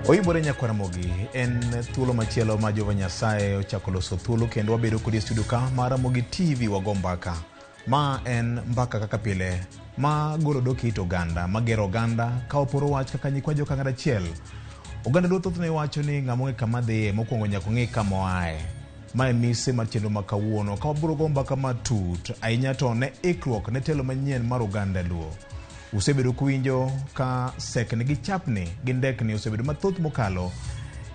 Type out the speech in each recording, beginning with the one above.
Oibore nyako Ramogi en thuolo machielo ma Jehova Nyasaye ochako loso thuolo kendo wabedo kod studio ka mar Ramogi TV wago mbaka. Ma en mbaka kaka pile ma golo doki to oganda, magero oganda ka oporo wach kaka nyikwa joka ng'at achiel. Oganda duto thothne wacho ni ng'amo kama dhiye mokwongo nyaka ng'e kama oaye. Mae mise mar chenro ma kawuono ka wabiro go mbaka matut ahinya to ne ikruok ne telo manyien mar oganda Luo. Usebedo kuwinjo ka sekni gi chapni gi ndekni usebedo mathoth mokalo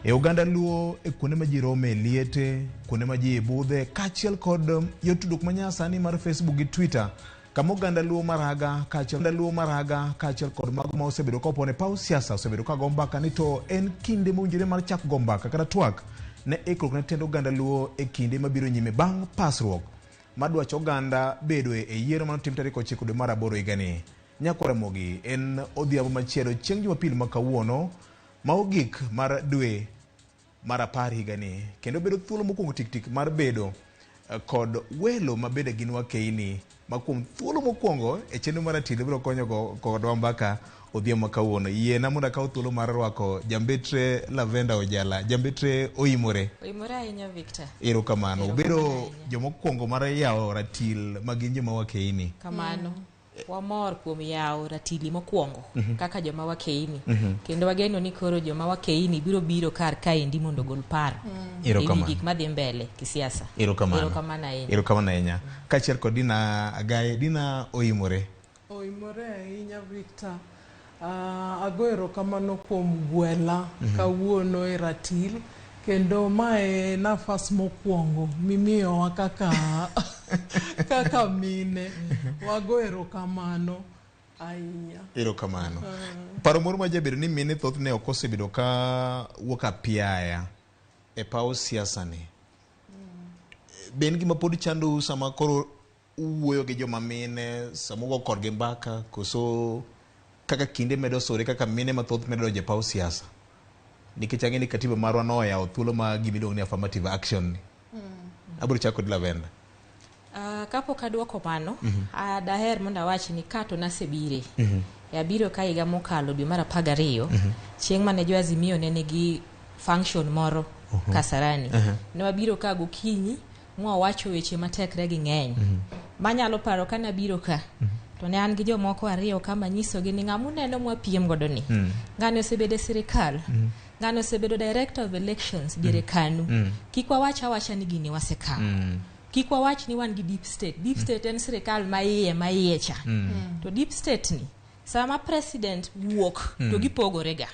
e oganda Luo e kuonde ma ji rome liete, kuonde ma ji budhe, kaachiel kod yotudok manyasani mar Facebook gi Twitter kama oganda Luo maraga kaachiel kod mago ma osebedo ka opone paw siasa osebedo ka go mbaka ni to en kinde mowinjore mar chak go mbaka kata twak ne ikruok ne tendo oganda Luo e kinde mabiro nyime bang' pasruok madwach oganda bedo e yiero manotim tarik 9 dwe mar 8 higani. Nyako Ramogi en odhiambo machielo chieng' Jumapil ma kawuono ma ogik mar dwe mar 10 higani kendo bedo thuolo mokwongo tik mar bedo kod welo ma bende gin wakeini ma kuom thuolo mokwongo e chenro mar Atili biro konyo kodwa mbaka odhiambo ma kawuono. Yiena mondo akaw thuolo mar rwako jambetre Lavenda Ojala. Jambetre oimore ahinya Victor. Erokamano. Ubedo jomokwongo mar yawo ratil ma gin joma wakeini. Kamano. Wamor kuom yawo ratili mokwongo kaka joma wakeini kendo wageno ni koro joma wakeini biro kar kaendi mondo gol paro ewi gik madhi mbele kisiasa. Erokamano ahinya. Kaachiel kod Dina Agaye. Dina oimore ahinya Victor. Ago erokamano kuom gwela kawuono e ratil kendo mae nafas mokwongo mimiyowa kaka mine. Wago erokamano ahinya. Erokamano. Paro moro ma jabedo ni mine thothne ok osebedo ka wuok apiaya e paw siasa ni. Ben gima pod chando sama koro uwuoyo gi joma mine sama ugo korgi mbaka koso kaka kinde medo sore kaka mine mathoth medo je paw siasa. Nikech ang'e ni katiba marwa noyawo thuolo ma gimiluongo ni affirmative action ni. Abiro chako kod Lavenda. Kapok aduoko mano, daher mondo awach ni kato nasebire. Abiro ka higa mokalo dwe mar 12 chieng' mane jo Azimio ne nigi function moro Kasarani. Ne wabiro ka gokinyi mwawacho weche matekre gi ng'eny. Manyalo paro kana biro ka. To ne an gi jomoko ariyo kama nyisogi ni ng'amu neno mwapiem godo ni. Ng'ano osebedo sirikal. Ng'ano osebedo director of elections diere Kanu. Kik wawacha ni gini wasekawo. Kik wawach ni wan gi deep state. Deep state en sirikal ma iye cha. To deep state ni sama president wuok to gipogore ga.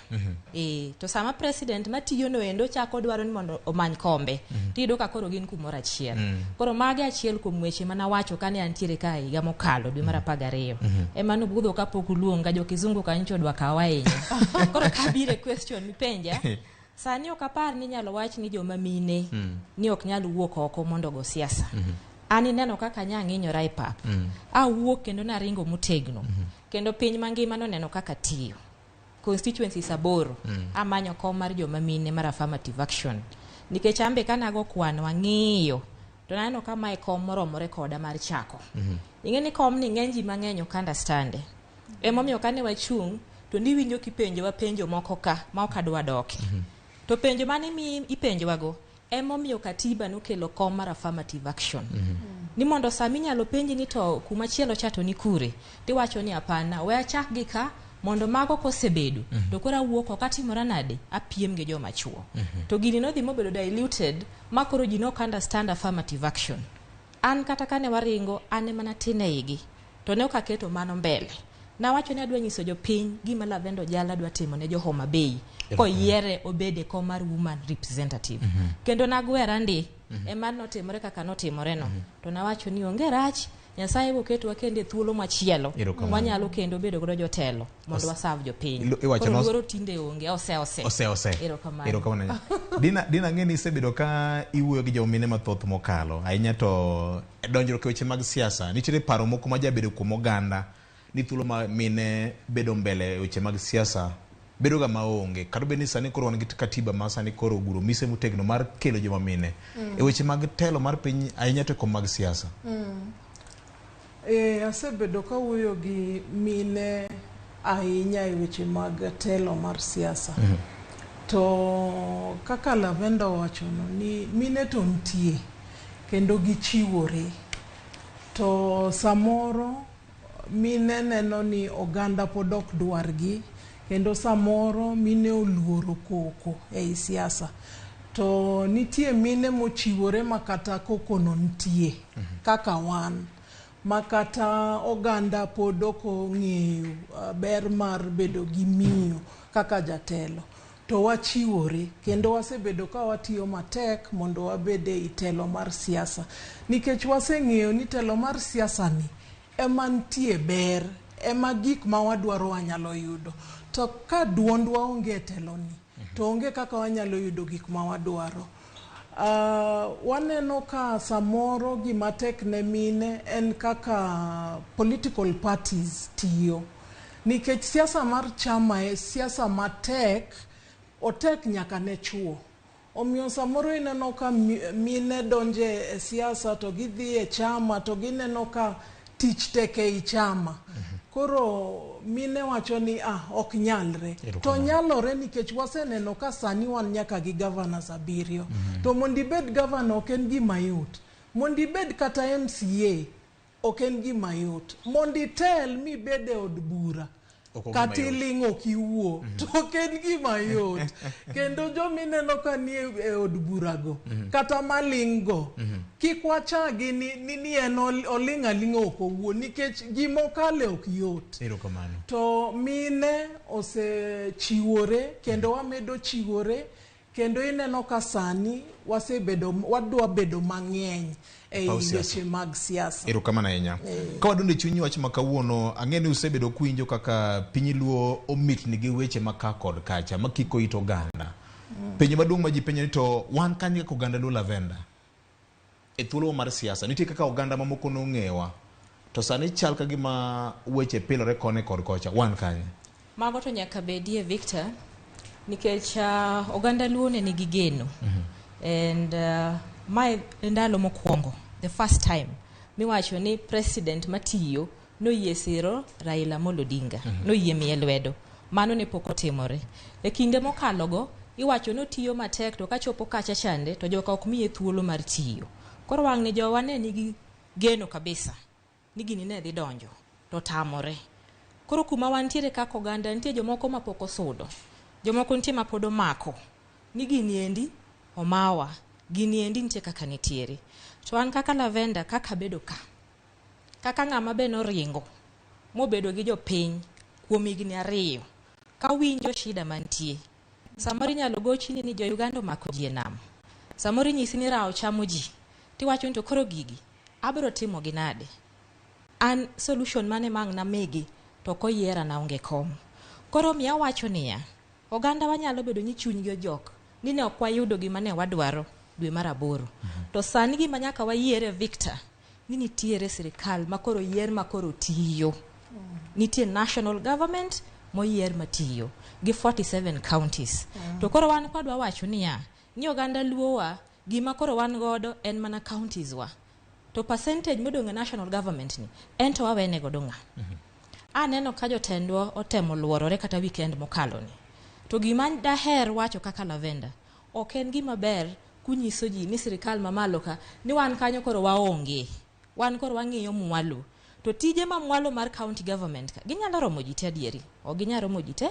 To sama president matiyo no endo chako dwaro ni mondo omany kombe. Tido ka koro gin kumoro achiel. Koro mage achiel kuom weche mana wacho kane antiere ka higa mokalo dwe mar 12. Emano budho kapok uluonga jo kizungu kancho dwa kawaye. Koro kabire question mipenja. Sani ok apar ni nyalo wach ni joma mine ni ok nyalo wuok oko mondo go siasa. Ani neno kaka nyang'inyora e pap. Awuok kendo naringo motegno. Kendo piny mangima no neno kaka tiyo. Constituencies aboro. Amanyo kom mar joma mine mar affirmative action. Nikech ambe kana go kwano wang'iyo. To neno kama e kom moromore koda mar chako. Ing'eni kom ni ng'eny ji mang'eny ok understand. Emomiyo kane wachung' to ndiwinjo kipenjo wapenjo moko ka ma ok adwa doke. To penjo mane mi ipenjo wago emomiyo katiba nokelo kom mar affirmative action. Ni mondo sami nyalo penji ni to kuma chielo chato ni kure. Tiwacho ni hapana, we achak gi ka mondo mago kosebedo. To kora wuok okatimora nade apiem gi joma chuo. To gini no dhi mobedo diluted makoro ji no understand affirmative action. An kata kane waringo ane mana tine igi. To ne okaketo mano mbele. Na wacho ni adwa nyiso jopiny gima Lavenda Ojala dwa timo ne jo Homa Bay ko yiere obede ko mar woman representative. Kendo nagwera ndi emano notimore kaka notimore no. To na wacho ni onge rach Nyasaye boketwa kende thuolo machielo wanyalo kendo bedo godo jotelo mondo wasav jopiny. Koro tinde onge ose. Erokamano. Dina ng'eni isebedo ka iwuoyo gi jomine mathoth mokalo ahinya to donjruok e weche mag siasa. Nitie paro moko ma jabedo kuom oganda ni thuolo ma mine bedo mbele weche mag siasa bedo ga maonge kado be ni sani koro wan gi katiba ma sani koro guro mise motegno mar kelo joma mine e weche mag telo mar piny ahinya to mag siasa. Asebedo ka wuoyo gi mine ahinya e weche mag telo mar siasa. To kaka Lavenda wachono ni mine to ntie kendo gichiwore. To samoro mine neno ni oganda pod ok dwargi kendo samoro mine oluoro koko ei siasa. To nitie mine mochiwore makata koko no ntie kaka wan. Makata oganda pod ok ong'eyo ber mar bedo gi miyo kaka jatelo. To wachiwore kendo wasebedo ka watiyo matek mondo wabede i telo mar siasa. Nikech waseng'eyo ni telo mar siasa ni ema ntie ber, ema gik ma wadwaro wanyalo yudo. To ka duondwa onge telo ni, to onge kaka wanyalo yudo gik ma wadwaro. Waneno ka samoro gima tek ne mine en kaka political parties tiyo. Nikech siasa mar chama e siasa matek, otek nyaka ne chuo. Omiyo samoro ineno ka mine donje e siasa to gidhi e chama to gineno ka tich tek e chama. Koro mine wacho ni ok nyalre. To nyalore nikech waseneno ka sani wan nyaka gi governors 7. To mondi bed governor ok en gima yot. Mondi bed kata MCA ok en gima yot. Mondi tel mi bede od bura kati lingo kiwuo to ok en gima yot. Kendo jo mineno ka ni e od burago kata malingo kik wachagi ni en olinga lingo ok owuo nikech gimo kale ok yot. To mine osechiwore kendo wamedo chiwore kendo ineno ka sani wadwa bedo mang'eny e weche mag siasa. Erokamano ahinya. Ka wadonjo e chuny wach ma kawuono, ang'e ni usebedo kuwinjo kaka piny luo omit nigi weche ma ka kod kacha makiko it oganda. Penjo maduong' ma ji penjo ni to wan kanye kaka oganda luo Lavenda e thuolo mar siasa. Nitie kaka oganda mamoko nong'ewa to sani chal ka gima weche pilore kone kod kocha. Wan kanye? Mago to nyaka bedie Victor, nikech oganda luo ne nigi geno. And my ndalo mokwongo, the first time miwacho ni president matiyo no yie siro Raila Amolo Odinga, no yie miye lwedo. Mano ne pok otimore. E kinde mokalogo iwacho no tiyo matek to kachopo kacha chande to joka ok miye thuolo mar tiyo. Koro wang' ne jowa ne nigi geno kabisa ni gini ne dhi donjo to tamore. Koro kuma wantiere kaka oganda nitie jomoko mapok osudo, jomoko nitie mapod omako ni gini endi omawa, gini endi nitie kaka nitiere. To an kaka Lavenda, kaka bedo ka, kaka ng'ama be noringo mobedo gi jopiny kuom higni 2 ka winjo shida mantie. Samoro inyalo gochi ni jo Uganda omako ji e nam, samoro inyisi ni rao chamo ji, tiwacho ni to koro gigi abiro timo gi nade. An solution mane mang' na megi to koyiera na onge kom. Koro miya wacho niya, oganda wanyalo bedo ni chuny gi ojok ni ne ok wayudo gima ne wadwaro dwe mar 8. To sani gima nyaka wayiere Victor ni nitiere sirikal makoro yier makoro tiyo. Nitie national government moyier matiyo gi 47 counties. To koro wan kwadwa wacho niya, ni oganda luowa gima koro wan godo en mana counties wa. To percentage modong e national government ni ento wawene godo ng'a. Aneno ka jotendwa otemo luorore kata weekend mokalo ni. To gima daher wacho kaka Lavenda, ok en gima ber kunyiso ji ni sirikal mamalo ka ni wan kanyo koro waonge. Wan koro wang'iyo mwalo. To tije ma mwalo mar county government ka ginyalo romo ji te adieri, o ginyalo romo ji te.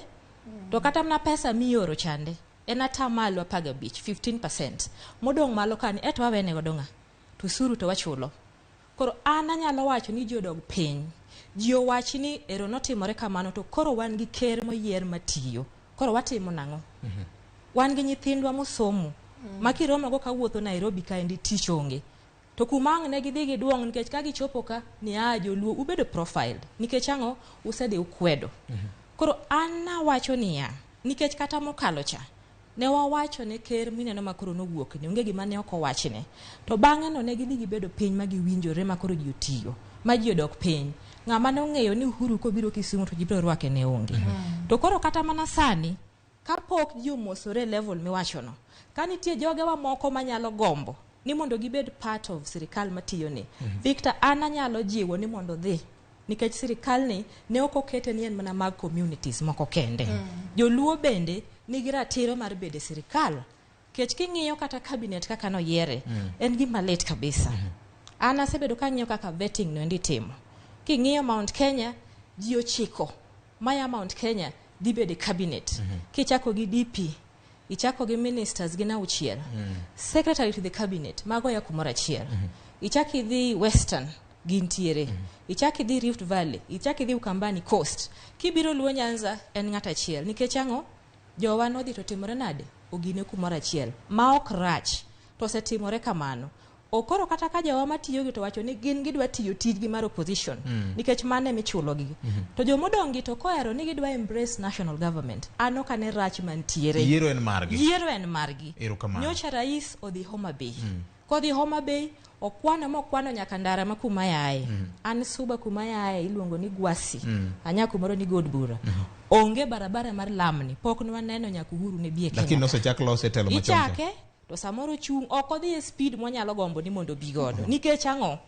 To kata mna pesa mioro chande en atamalo 15%. Modong malo kani eto wawene godo ng'a. To suru to wachulo. Koro ana nyalo wacho ni jodog piny, ji owachi ni ero notimore kamano to koro wan gi ker moyier matiyo. Koro watimo nang'o? Wan gi nyithindwa mosomo makiromo go kawuotho Nairobi ka endi tich onge. To kumang' ne gidhi giduong' nikech ka gichopo ka ni joluo ubedo profiled nikech ang'o usede ukwedo. Koro ana wacho niya, nikech kata mokalo cha ne wawacho ne ker mineno makoro nowuok ni onge gima ne ok owachne. To bang'e no ne gidhi gibedo piny ma giwinjore makoro ji otiyo, ma ji odok piny. Ng'ama ne ong'eyo ni Uhuru kobiro Kisumu to ji biro rwake ne onge. To koro kata mana sani kapok ji omosore level miwacho no, ka nitie jogewa moko manyalo gombo ni mondo gibed part of sirikal matiyo ne. Victor, ana nyalo jiwo ni mondo dhi nikech sirikal ne ok okete ni en mana mag communities moko kende. Joluo bende nigi ratiro mar bedo sirikal. Kech king'iyo kata cabinet kaka no yiere, en gima lit kabisa. An asebedo ka ng'iyo kaka vetting no ndi timo. King'iyo Mount Kenya, ji 9 maya Mount Kenya dhi bedo cabinet. Kichako gi DP, ichako gi ministers gina 6. Secretary to the cabinet, mago ya kumora achiel. Ichaki dhi Western gintiere. Ichaki dhi Rift Valley, ichaki dhi Ukambani Coast. Kibiro luo Nyanza en ng'ata achiel. Nikech ang'o? Jowa nodhi to timore nade? Ogine kumora achiel. Ma ok rach. To setimore kamano. Okoro kata ka jowa matiyo gi to wacho ni gin gidwa tiyo tijgi mar opposition. Nikech mane michulo gi. To jomodongi to koero ni gidwa embrace national government. Ano kane rach mantiere. Yiero en margi. Yiero en margi. Nyocha rais odhi Homa Bay. Kodhi Homa Bay okwano nyaka ndara ma kuma yae. An suba kuma yae iluongo ni Gwasi. Anya kumoro ni Godbura. Onge barabara mar lamni. Pok nwaneno nyakuhuru ne bie Kenya. Lakini no se chak lose telo machon. Ichake to samoro chung oko dhi speed monyalo gombo ni mondo bigodo. Nikech ang'o?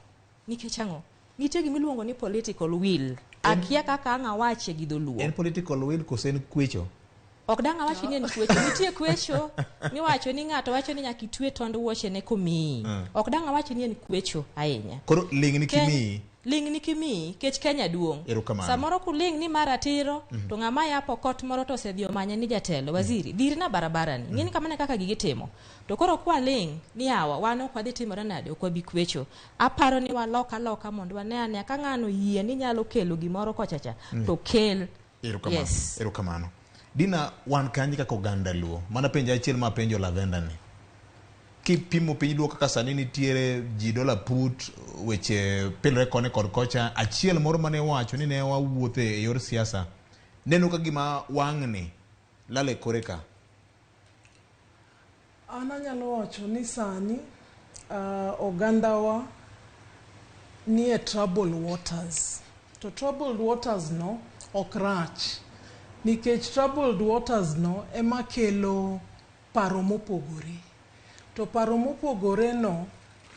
Nitie gimiluongo ni political will. Akia kaka anga wache gi dholuo. En political will kosen kwecho. Ok danga wachi ni en kwecho. Nitie kwecho miwacho ni ng'ato wacho ni nyaka itwe tond wuoche ne komi. Ok danga wachi ni en kwecho ahinya. Koro ling ni kimi. Kech Kenya duong. Samoro kuling ni maratiro to ng'ama ya pokot moro to sedhi omanye ni jatelo waziri. Dhiri na barabara ni. Ng'ini kamane kaka gigitimo. To koro kwa ling ni awa wano kwa dhi timore nade okwa bi kwecho. Aparo ni waloka mondo wane ane ka ng'ano yie ni nyalo kelo gimoro kochacha to kel. Yes. Erokamano. Dina wan kanyi kaka oganda luo. Mana penja achiel ma penjo Lavenda ni. Kipimo piny duo kaka sani nitiere ji dola put weche pilre kone kod kocha. Achiel moro mane wacho ni ne wawuothe e yor siasa. Neno ka gima wang'ni lale koreka. Ana nyalo wacho ni sani ogandawa ni e troubled waters. To troubled waters no ok rach. Nikech troubled waters no ema kelo paro mopogore. To paro mopogore no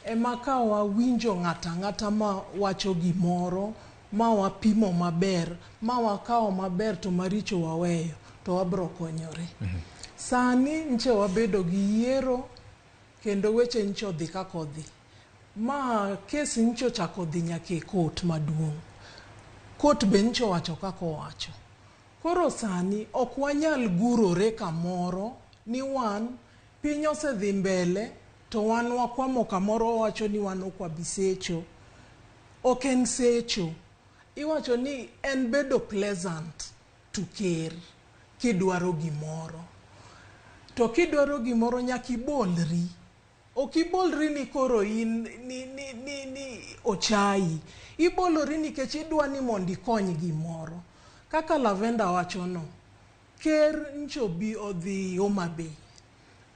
ema ka wawinjo ng'ata ma wacho gimoro, ma wapimo maber, ma wakao maber to maricho waweyo, to wabro konyore. Sani nche wabedo gi yiero kendo weche ncho dhi kako dhi. Ma kesi ncho chako dhi nyake court maduong'. Court be ncho wacho kako wacho. Koro sani ok wanyal gurore kamoro ni wan piny osedhi mbele to wan wakwamo kamoro wacho ni wan okwa bisecho. Ok en secho. Iwacho ni en bedo pleasant to ker kidwaro gimoro. To kidwaro gimoro nyaki bolri. Okibolri ni koro in ni ochai. Ibolori ni kech idwa ni mondi kony gimoro. Kaka Lavenda wacho no. Ker ncho bi odhi Homa Bay.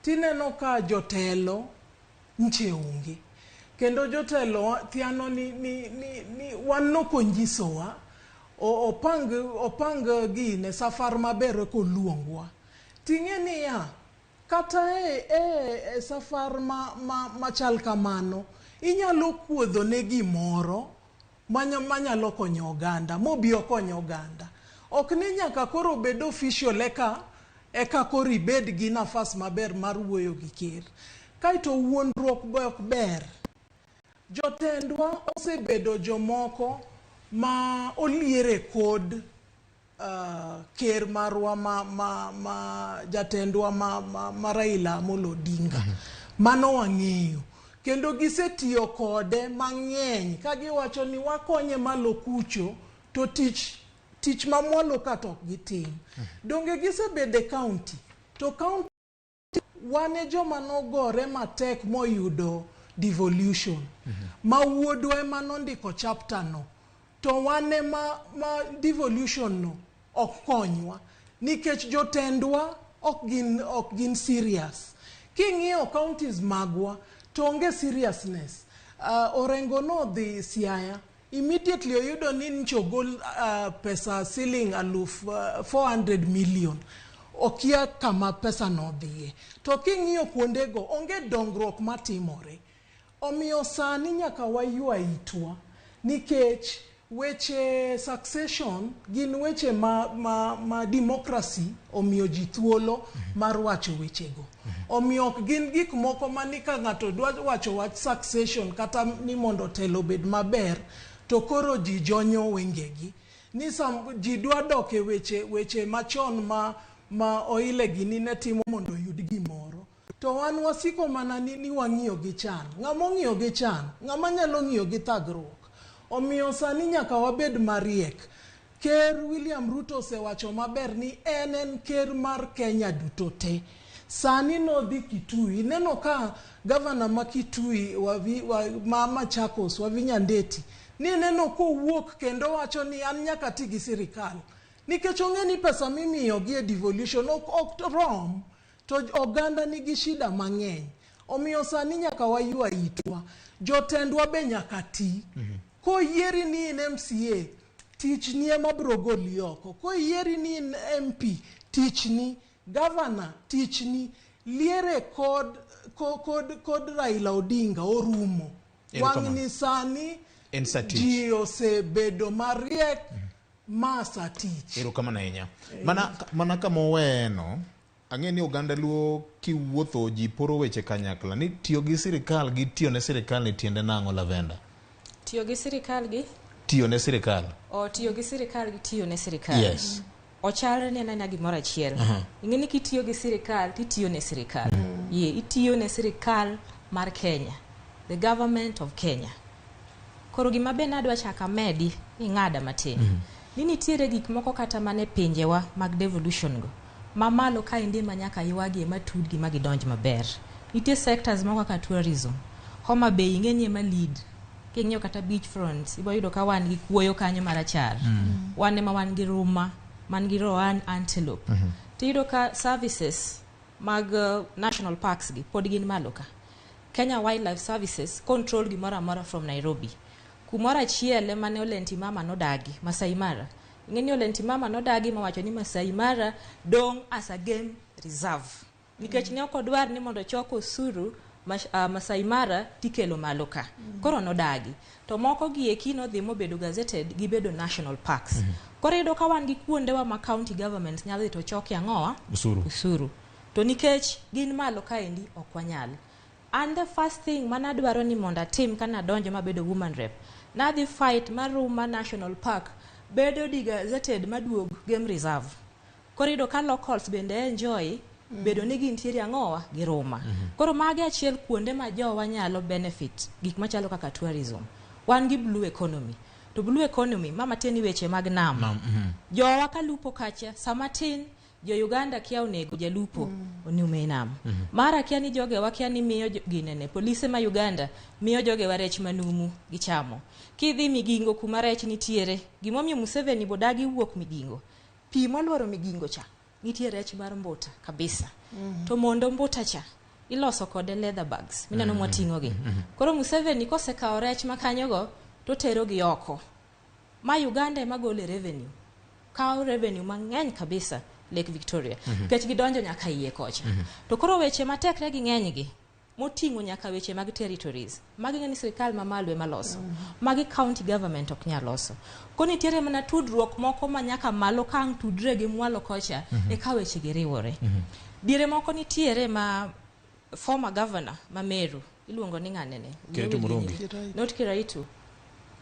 Tineno ka jotelo nche unge. Kendo jotelo thiano ni wano konjisowa. Opang gine safar maber ko luongwa. Ting'eni ya kata e safar machal kamano inyalo kuodho ne gimoro manyalo konyo oganda, mobi okonyo oganda. Ok ni nyaka koro bedo official eka koro ibed gi nafas maber mar wuoyo gi ker. Kaito wuondruok be ok ber. Jotendwa osebedo jomoko ma oliere kod ker marwa ma jatendwa ma Raila Amolo Odinga. Mano wang'eyo. Kendo gisetiyo kode mang'eny ka giwacho ni wakonye malo kucho to tich mamwalo kata ok gitim. Donge gisebede county. To county wane joma nogore matek moyudo devolution. Ma wuodwa ema nondiko chapter no. To wane ma devolution no ok konywa. Nikech jotendwa ok gin serious. King'iyo counties magwa to onge seriousness. Orengo no dhi Siaya. Immediately oyudo ni nchogol pesa ceiling 400 million. Okia kama pesa no dhiye. To king'iyo kuondego onge dongruok matimore. Omiyo sani nyaka wayua itwa. Nikech weche succession gin weche ma democracy omiyo ji thuolo mar wacho wechego. Omiyo ok gin gik moko mani ka ng'ato dwa wacho wach succession kata ni mondo telo bed maber to koro ji jonyo wengegi. Ni ji dwa dok e weche machon ma oile gini ne timo mondo yud gimoro. To wan wasiko mana ni wang'iyo gi chan. Ng'ama ong'iyo gi chan, ng'ama nyalo ng'iyo gi thagruok. Omiyo sani nyaka wabed mariek. Ker William Ruto osewacho maber ni en ker mar Kenya duto te. Sani nodhi Kitui, neno ka gavana ma Kitui ma Machakos Wavinya Ndeti ni neno kowuok kendo wacho ni an nyaka ti gi sirikal. Nikech ong'e ni pesa mimiyo gi e devolution ok rom, to oganda nigi shida mang'eny. Omiyo sani nyaka wayua itwa. Jotendwa be nyaka ti. Koyieri ni in MCA, tich ni ema biro goli oko. Koyieri ni in MP, tich ni. Governor, tich ni. Liere kod Raila Odinga orumo. Wang'ni sani ji osebedo mariek masa tich. Erokamano ahinya. Mana kama oweno, ang'e ni oganda luo kiwuotho ji poro weche kanyakla ni tiyo gi sirikal gi tiyo ne sirikal ni tiende nang'o Lavenda. Tiyo gi sirikal gi? Tiyo ne sirikal. Tiyo gi sirikal gi tiyo ne sirikal. Yes. Ochalre ne na gimoro achiel. Ing'eni kitiyo gi sirikal titiyo ne sirikal. Itiyo ne sirikal mar Kenya. The government of Kenya. Koro gima be nadwa chaka medi ni ng'ada matin. Ni nitiere gik moko kata mane pinjewa mag devolution go. Mamalo ka indi manyaka ywagi ema tudgi magidonj maber. Nitie sectors moko kaka tourism. Homa Bay ing'eni ema lead. King'yo kata beach fronts, ibo yudo ka wan gi kuoyo kanyo marachar. Wan ema wan gi Ruma, man gi Roan Antelope. Tiyudo ka services mag national parks gi pod gin malo ka. Kenya Wildlife Services control gimoro amora from Nairobi. Kumoro achiel ema ne Olenti Mama nodagi, Masai Mara. Ing'eni Olenti Mama nodagi mawacho ni Masai Mara dong as a game reserve. Nikech ne ok odwar ni mondo choko osuru Masai Mara tikelo malo ka. Koro nodagi. To moko gi eki nodhi mobedo gazetted gibedo national parks. Koro yudo ka wan gi kuondewa ma county government nyalo to choki ang'owa usuru. To nikech gin malo ka endi ok wanyal. And the first thing manadwaro ni monda tim kana donjo mabedo woman rep. Nadhi fight Maruma National Park bedo gazetted maduog game reserve. Koro yudo ka locals bende enjoy bedo ni gintiere ang'owa gi Ruma. Koro magi achiel kuonde ma jowa nyalo benefit gik machalo kaka tourism. Wan gi blue economy. To blue economy mama tieni weche mag nam. Jowa kalupo kacha samatin jo Uganda kia onego jalupo oniume nam. Mara kia ni joge wakia ni miyo ginene polise ma Uganda miyo joge warech manumu gichamo. Kidhi Migingo kuma rech nitiere gimomiyo Museveni bodagi wuok Migingo. Pi moluoro Migingo cha nitiere rech mar mbuta kabisa. To mondo mbuta cha iloso kode leather bags mineno mwating'o gi. Koro Museveni kosekao rech makanyogo to tero gi oko. Ma Uganda ema gole revenue. Kao revenue mang'eny kabisa Lake Victoria. Kech gidonjo nyaka iye kocha. To koro weche matekre gi ng'eny gi moting'o nyaka weche mag territories. Magi ng'eni sirikal mamalo ema loso. Magi county government ok nyal loso. Koni tiere mana tudruok moko ma nyaka malo kang tudre gi mwalo kocha e ka weche gi riwore. Diere moko nitiere ma former governor ma Meru iluongo ni ng'anene. Kiraitu Murungi. Not Kiraitu.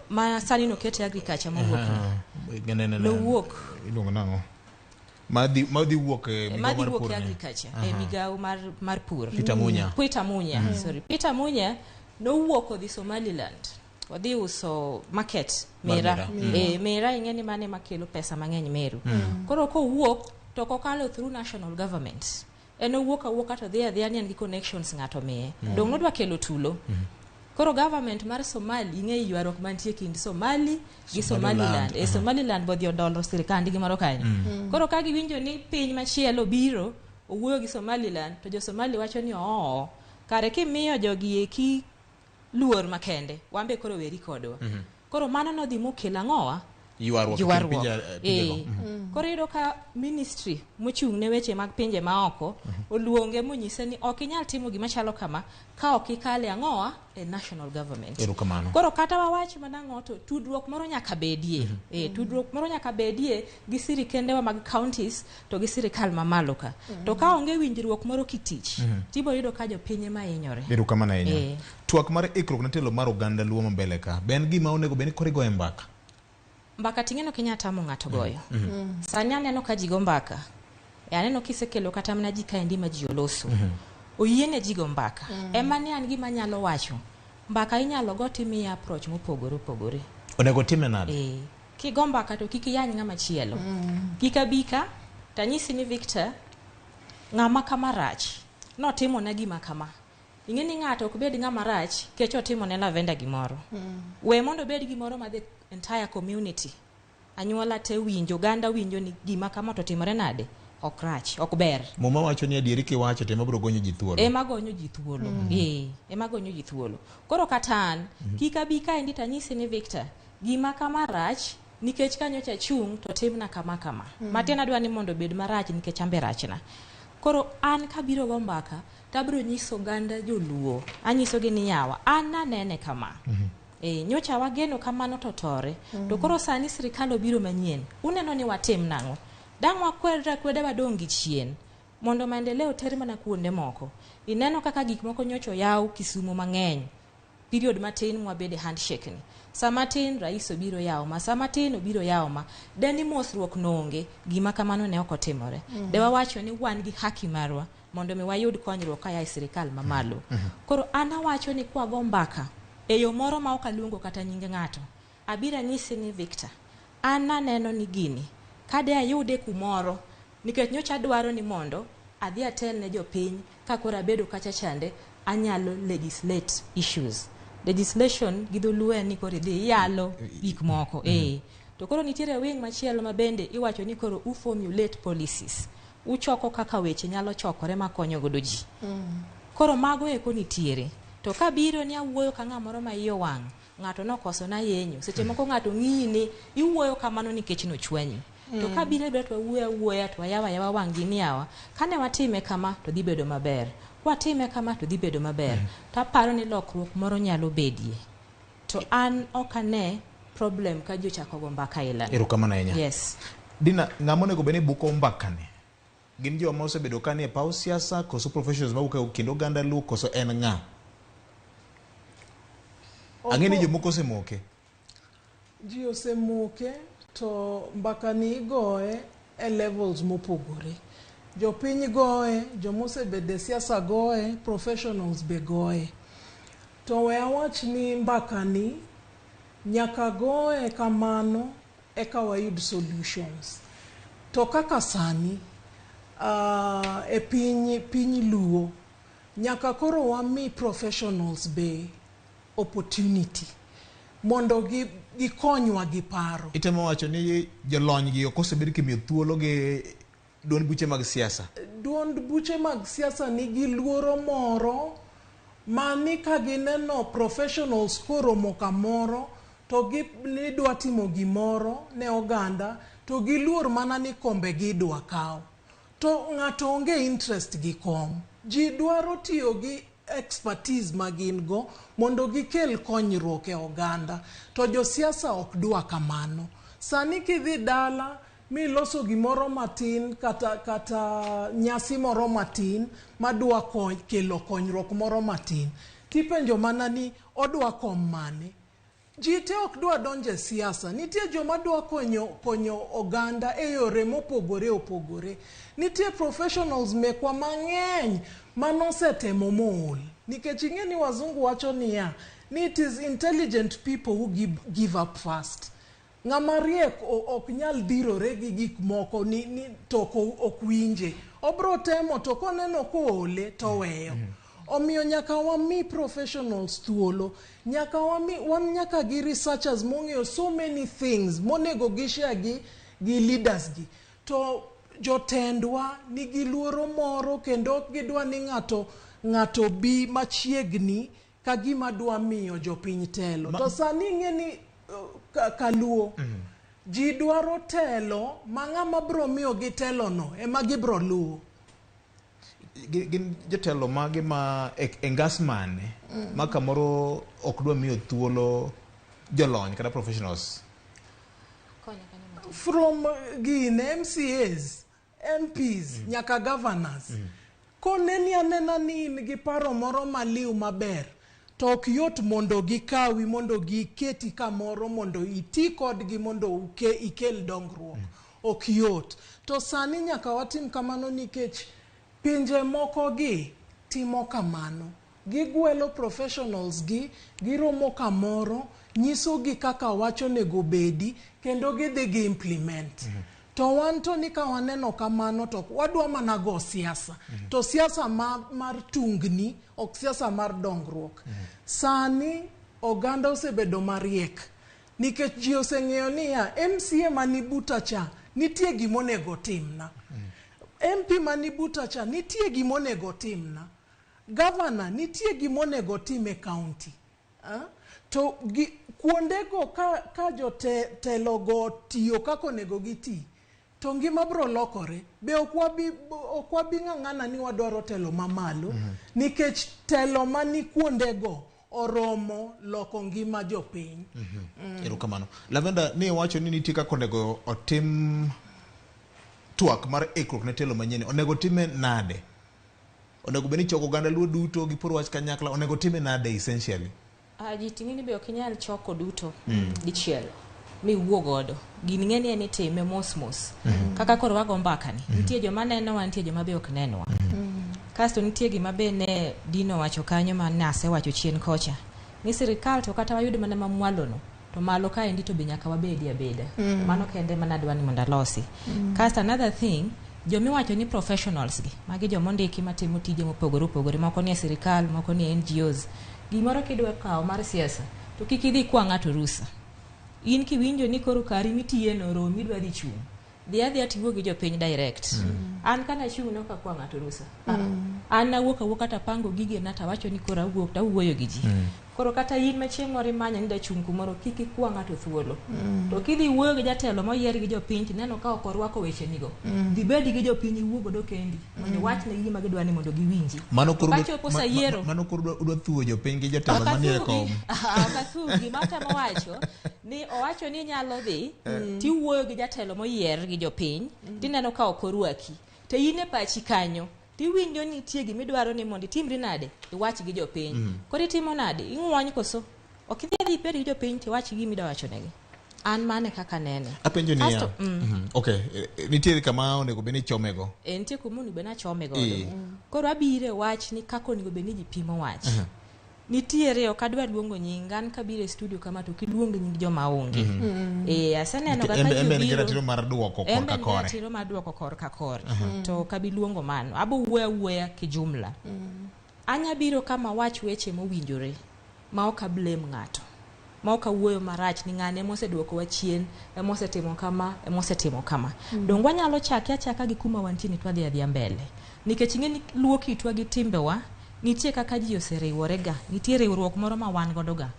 Ma sani no kete agriculture mawuok. No wuok. Iluongo nang'o? Madhi wuok migao mar pur agriculture migao mar pur. Peter Munya. Sorry. Peter Munya no wuok odhi Somaliland. Odhi uso market Mera. Mera ing'eni mane makelo pesa mang'eny Meru. Koro ko wuok to kokalo through national government. Eno wuok to dhi adhiya ni en gi connections ng'ato miye. Dong nodwa kelo tulo. Koro government mar Somali ing'e ywaruok mantie kind Somali gi Somaliland. Somaliland bodhi odolo sirikandi gimoro kanyo. Koro ka giwinjo ni piny machielo biro owuoyo gi Somaliland to jo Somali wacho ni kare kimiyo jogi eki luor makende wambe koro weri kodwa. Koro mano nodhi mokelo ang'owa ywaruok koro iyudo ka ministry mochung' ne weche mag pinje maoko oluonge monyise ni ok inyal timo gima chalo kama ka ok ikale ang'owa e national government. Koro kata wawach mana ang'o to tudruok moro nyaka bedie tudruok moro nyaka bedie gi sirikendewa mag counties to gi sirikal mamalo ka to ka onge winjruok moro kitich tibo yudo ka jopiny ema hinyore. Twak mar ikruok ne telo mar oganda luo mbele ka ben gima onego beni korigo e mbaka ting'eno kinyatamo ng'ato goyo sani aneno ka ji go mbaka aneno kisekelo kata mana ji kaendi ma ji oloso oyiene ji go mbaka ema ni an gima nyalo wacho mbaka inyalo go timi approach mopogore opogore onego time nade kigo mbaka to kik yany ng'ama chielo kikabika tanyisi ni Victor ng'ama kama rach notimo na gima kama ing'eni ng'ato ok bed ng'ama rach kech otimo ne Lavenda gimoro we mondo bed gimoro ma the entire community anyuola te winjo ganda winjo ni gima kama to timore nade ok rach ok ber mama wacho ni adieri kiwacho te mabro gonyo ji thuolo ema gonyo ji thuolo ema gonyo ji thuolo koro katan kikabika endi tanyisi ni Victor gima kama rach nikech kanyo cha chung to timna kama matena dwa ni mondo bed marach nikech ambe rachna koro an kabiro go mbaka tabro nyiso ganda joluo anyiso gi ni yawa an nanene kama nyocha wageno kamano totore to koro sani sirikal obiro manyien uneno ni watim nang'o dang' wakwede wadongi chien mondo maendeleo ter mana kuonde moko ineno kaka gik moko nyocho yaw Kisumu mang'eny period matin mwabede handshake ni samatin rais obiro yaw ma samatin obiro yaw ma deni mosruok nonge gima kamano ne ok otimore de wawacho ni wan gi haki marwa mondo mi wayud konyruok kaya sirikal mamalo koro ana wacho ni kwago mbaka eyo moro ma okaluongo kata nyinge ng'ato abira nyisi ni Victor ana neno ni gini kade ayude kumoro nikech nyocha dwaro ni mondo adhi atel ne jopiny kakora bedo kacha chande anyalo legislate issues legislation gidholuwe ni koro idhi yalo gik moko to koro nitiere wing machielo ma bende iwacho ni koro formulate policies uchoko kaka weche nyalo chokore makonyo godo ji koro mago eko nitiere to kabiro ni awuoyo ka ng'amoro ma iyo wang' ng'ato nokoso na yenyo seche moko ng'ato ng'ini iwuoyo kamano nikech no chwanyi to kabiro bet wuoya to yawa wang' gi ni yawa kane watime kama to dhi bedo maber watime kama to dhi bedo maber to aparo ni lokruok moro nyalo bedie to an okane problem ka jo chako go mbaka ilani erokamano ahinya yes Dina ng'ama onego beni buko mbaka ni gin jo ma osebedo kani e paw siasa koso professionals ma buka kendo ganda lu koso en ng'a ang'eni jomoko osemoke ji osemoke to mbaka ni igoye e levels mopogore jopiny goye jomosebede siasa goye professionals be goye to we awach ni mbaka ni nyaka goye kamano eka wayud solutions to kaka sani e piny luo nyaka koro wami professionals be opportunity mondo gikonywa gi paro itemo wacho ni jolony gi okosebed kimiyo thuolo gi duond buche mag siasa nigi luoro moro mani ka gineno professionals koromo kamoro to ni dwa timo gimoro ne oganda to giluor mana ni kombe gidwa kawo to ng'ato onge interest gi kom ji dwaro tiyo gi expertise magin go mondo gikel konyruok e oganda to josiasa ok dwa kamano sani kidhi dala miloso gimoro matin kata nyasi moro matin madwa kelo konyruok moro matin tipenjo mana ni odwa kom mane ji te ok dwa donje siasa nitie joma dwa konyo oganda e yore mopogore opogore nitie professionals mekwa mang'eny manosetemo mool nikech ing'eni wazungu wacho niya ni it is intelligent people who give up fast ng'ama riek ok nyal dhirore gi gik moko ni to ok winje obro temo to koneno koole to weyo omiyo nyaka wami professionals thuolo nyaka gi researchers mong'eyo so many things monego gishare gi leaders gi to jotendwa nigi luoro moro kendo ok gidwa ni ng'ato bi machiegni ka gima dwa miyo jopiny telo to sani ing'eni kaluo ji dwaro telo ma ng'ama bro miyo gi telo no ema gibro luwo. Gin jotelo mage ma engas mane ma kamoro ok dwa miyo thuolo jolony kata professionals from gine MCAs, MPs, nyaka governors. Koneni anena ni in gi paro moro maliw maber, to ok yot mondo gikawi, mondo giketi kamoro, mondo iti kodgi mondo ikel dongruok. Ok yot. To sani nyaka watim kamano nikech pinje moko gi timo kamano. Gigwelo professionals gi, giromo kamoro, nyiso gi kaka wacho nego bedi, kendo gidhi gi implement. To wan to ni ka waneno kamano to wadwa mana go siasa. To siasa mar tungni, ok siasa mar dongruok. Sani oganda osebedo mariek. Nikech ji oseng'eyo ni ya MCA mani buta cha nitie gimonego timna. MP mani buta cha nitie gimonego timna. Governor nitie gimonego time county. To kuondego ka jotelo go tiyo kako nego giti, to ngima bro lokore. Be ok wabi ng'ang'ana ni wadwaro telo mamalo, nikech telo mani kuondego oromo loko ngima jopiny. Erokamano. Lavenda, ni wacho ni nitie kako nego otim twak mar ikruok ne telo manyien. Onego time nade? Onego beni choko ganda luo duto gi pur wach kanyakla, onego time nade essentially? Ji ting'ini be ok inyal choko duto dichiel mi wuo godo. Gini ng'eni en itime mos. Kaka koro wago mbaka ni. Nitie joma nenowa, nitie joma be ok nenowa. Kasto nitie gima be ne Dino wacho kanyo ma nase wacho chien kocha. Ni sirikal to kata wayud mana mamwalono, to malo ka endi to be nyaka wabedi abeda. Mano kende mana dwani mondo alosi. Kasto another thing, jomi wacho ni professionals gi, magi jomondiki matimo tije mopogore, moko ni sirikal, moko ni NGOs. Gimoro kidwa kawo mar siasa, to kik idhi kwa ng'ato rusa. In kiwinjo ni koro kari mitiye no romi dwa dhi chung', dhi tiwuo gi jopiny direct. An kana chung' no ka kwa ng'ato rusa. An nawuok kata pango gige na tawacho ni koro awuok ta wuoyo gi ji. Koro kata in machieng' moro imanya ni da chung' kumoro, kik ikwa ng'ato thuolo. To kidhi wuoyo gi jatelo moyier gi jopiny, tineno ka ok orwako weche nigo. Dhi bedi gi jopiny iwuo godo kendi, mondo wachne gima gidwa ni mondo giwinji. Mano koro udwa thuo jopiny gi jatelo manie kom. Kathugi matemo wacho ni owacho ni nyalo dhi tiwuoyo gi jatelo moyier gi jopiny, tineno ka ok orwaki. To in e pachi kanyo, tiwinjo ni nitie gima idwaro ni mondo itimri nade, iwach gi jopiny. Koro itimo nade, ing'wony koso. Ok idhi peri gi jopiny tiwach gima idwa wacho negi. An mane kaka nene. Apenjo ni ya. Okay, nitie kama onego beni chomego. Nitie kuma onego beni chomego. Koro abire wach ni kako onego beni ji pimo wach. Nitiere ok adwa luongo nying, an kabire studio kama to kiluongo nying joma onge. Aseneno kaka ji biro. Embe ratiro mar duoko korka kore. Ratiro mar duoko korka kore. To kabi luongo mano. Abo wuoya kijumla. Anya biro kama wach weche mowinjore, ma ok blame ng'ato, ma ok wuoyo marach ni ng'ane moseduoko wa chien, mosetimo kama. Dong wanyalo achaka gi kuma wantie ni twadhi mbele. Nikech ing'eni luo kitwa gi timbewa, nitie kaka ji oseriworega, nitie riwruok moro ma wan godo ga.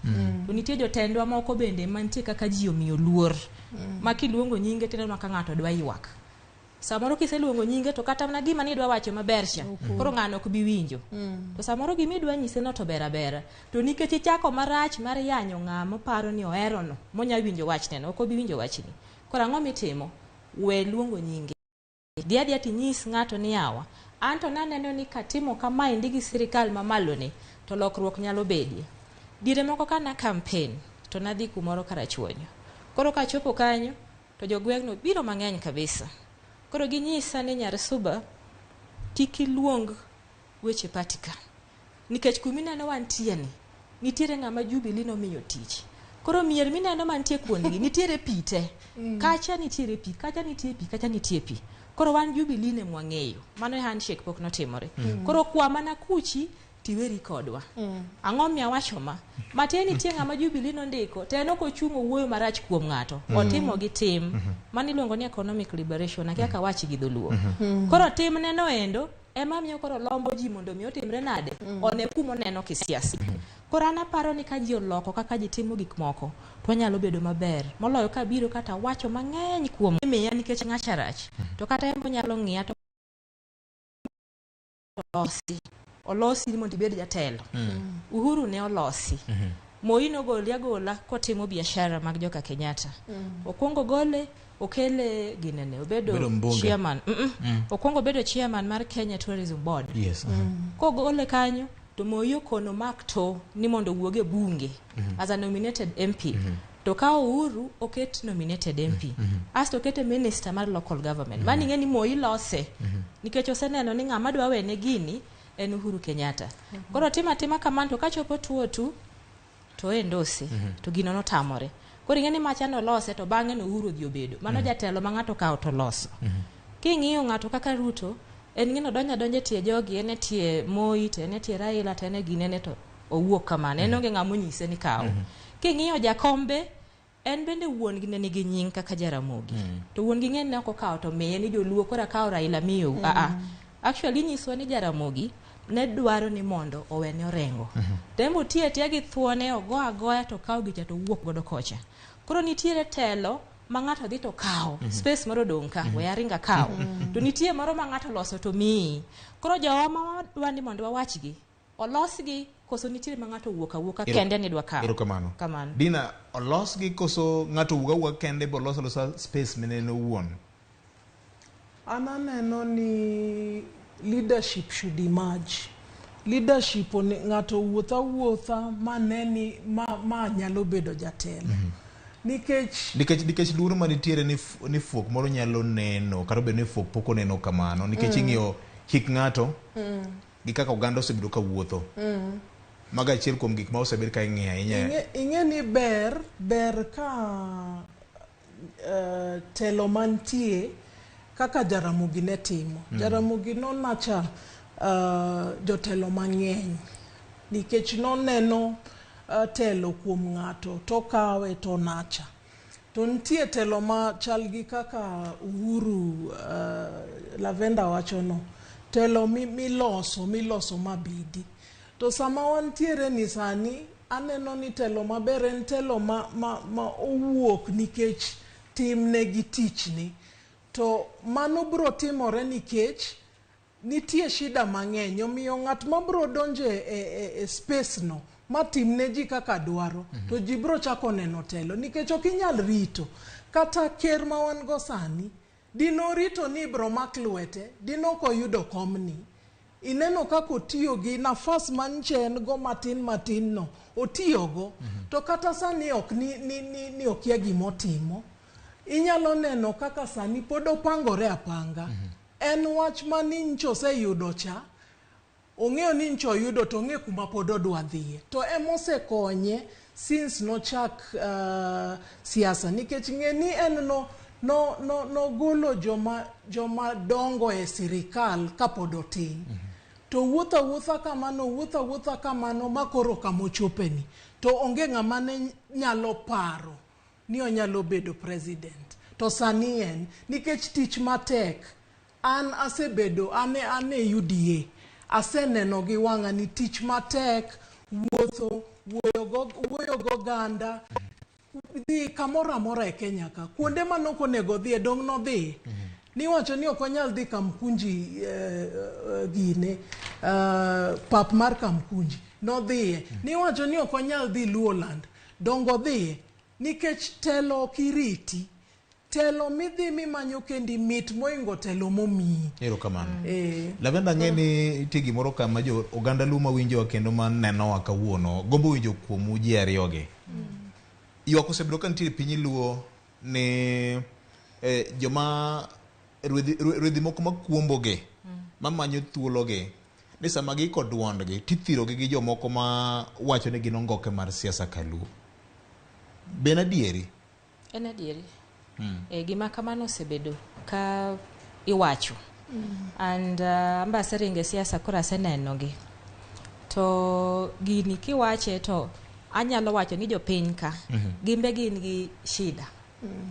To nitie jotendwa moko bende mantie kaka ji omiyo luor. Ma kiluongo nyinge tineno ka ng'ato dwa ywak. Samoro kiseluongo nyinge to kata na gima ni dwa wacho maber cha, koro ng'ano ok bi winjo. To samoro gima idwa nyise no to bera. To nikech ichako marach mar yanyo ng'ama paro ni ohero no, monya winjo wachne no, ok obi winjo wachni. Koro ang'o mitimo? We luongo nyinge. Dia tinyis ng'ato ni yawa. Anto naneno ni katimo kama indigi sirikal mamalo ni, to lokruok nyalo bedie. Dire moko kana campaign, to nadhi kumoro karachuonyo. Koro kachopo kanyo, to jogweng'no biro mang'eny kabisa. Koro ginyisa ni nyar suba, tiki luong weche patika. Nikech kumineno wantie ni, nitiere ng'ama Jubilee nomiyo tich. Koro mier mineno mantie kuondgi, nitiere pite. Kacha nitiere pi, kacha nitie pi. Koro wan Jubilee ne mwang'eyo. Mano e handshake pok notimore. Koro kwa mana kuchi tiweri kodwa. Ang'o miya wacho ma? Matieni nitie ng'ama Jubilee nondiko, teno kochungo wuoyo marach kuom ng'ato. Otimo gi tim. Mani luongo ni economic liberation, akiaka wachi gi dholuo. Koro tim neno endo, ema miyo koro lombo ji mondo mi otimre nade. One kumo neno kisiasa. Korana paro ni ka ji oloko kaka ji timo gik moko to nyalo bedo maber moloyo ka biro kata wacho mang'eny kuom miya nikech ng'acharach to kata embo nyalo ng'iya to olosi mondo ibed jatelo. Uhuru ne olosi. Moi nogole agola kotimo biashara mag joka Kenyatta. Okwongo gole okele ginene obedo chairman. Okwongo bedo chairman mar Kenya Tourism Board. Yes. Kogole kanyo to Moi okono makto ni mondo wuoge bunge as a nominated MP. To ka Uhuru oket nominated MP. Asto okete minister mar local government. Mani ng'eni Moi lose. Nikech oseneno ni ng'ama dwa wene gini en Uhuru Kenyatta. Koro tima kamano to kachopo tuo tu to endose to gino notamore. Koro ng'eni machano lose to bang'e no Uhuru dhi obedo. Mano jatelo ma ng'ato kawo to loso. King'iyo ng'ato kaka Ruto en ng'ino donje tie jogi ene tie Moi to ene tie Raila to ene ginene to owuok kamano. En onge ng'amo nyise ni kawo. King'iyo Jakombe en bende wuon gi nigi nying kaka Jaramogi. To wuon gi ng'ene ok okawo to miye ni joluo kora kawo Raila miyo. Actually nyiso ni Jaramogi ne dwaro ni mondo owene orengo. Tembo tie gi thuone ogo agoya to kawo gicha to wuok godo kocha. Koro nitiere telo ma ng'ato dhi to kawo space moro donka we aringa kawo. To nitie moro ma ng'ato loso to mi. Koro jowa ma dwani mondo wawachgi olosgi koso nitiere ma ng'ato wuok awuoka kende ni dwa kawo. Kamano. Dina olosgi koso ng'ato wuok awuoka kende bo loso space menene wuon. Ananeno ni leadership should emerge. Leadership ng'ato wuotha maneni ma nyalo bedo jatelo. Nikech luoro manitiere ni fuok moro nyalo neno kata bedo ni fuok pok oneno kamano nikech ing'iyo hik ng'ato gi kaka oganda osebedo ka wuotho. Maga achiel kuom gik ma osebed ka ing'iyo ahinya. Ing'e ni ber ka telo mantie kaka Jaramogi ne timo. Jaramogi nonacha jotelo mang'eny nikech noneno telo kuom ng'ato to kawe to nacha. To nitie telo ma chal gi kaka Uhuru Lavenda wachono. Telo miloso mabidi. To sama wantiere ni sani aneno ni telo maber en telo ma owuok nikech timne gi tichni. To mano bro timore nikech nitie shida mang'eny omiyo ng'at ma bro donje e space no matimne ji kaka dwaro to ji bro chako neno telo nikech ok inyal rito kata ker ma wan go sani dino rito ni bro mak lwete dino ko yudo komni. Ineno kako otiyo gi nafas manche en go matin no otiyogo to kata sani ok ni okia gimotimo. Inyalo neno kaka sani pod opangore apanga. En wach ma nincho oseyudo cha. Ong'eyo ni nincho yudo to ong'e kuma pod odwa dhiye. To emose konye since no chak siasa. Nikech ng'e ni en no golo joma dongo e sirikal kapod otin. To wuotha kamano makoro kamochopeni. To onge ng'ama ne nyalo paro ni onyalo bedo president. To sani en nikech tich matek. An asebedo ane UDA. Aseneno gi wang'a ni tich matek, wuoyo go ganda, dhi kamoro amora e Kenya ka. Kuonde manok onego dhi dong no dhi. Niwacho ni ok onyal dhi Kamkunji gine pap mar Kamkunji. No dhiye. Niwacho ni ok onyal dhi Luoland. Dongo dhiye. Nikech telo kiriti. Telo midhi mimanyo kendi mit moingo telo momiyi. Erokamano. Lavenda ng'eni ti gimoro kama jo oganda luma winjo kendo man neno kawuono gombo winjo kuom ji ariyoge. Ywak osebedo ka nitie piny luo ni joma rwedhi moko makuomboge mamanyo thuologe ni sama gi kod duondgi tithirogi gi jomoko ma wacho ni gin ongoke mar siasa kaluo. Ben adieri? En adieri. Gima kamano osebedo ka iwacho. And ambaseringe siasa kora asenenogi. To gini kiwache to anyalo wacho ni jopiny ka gimbe gin gi shida.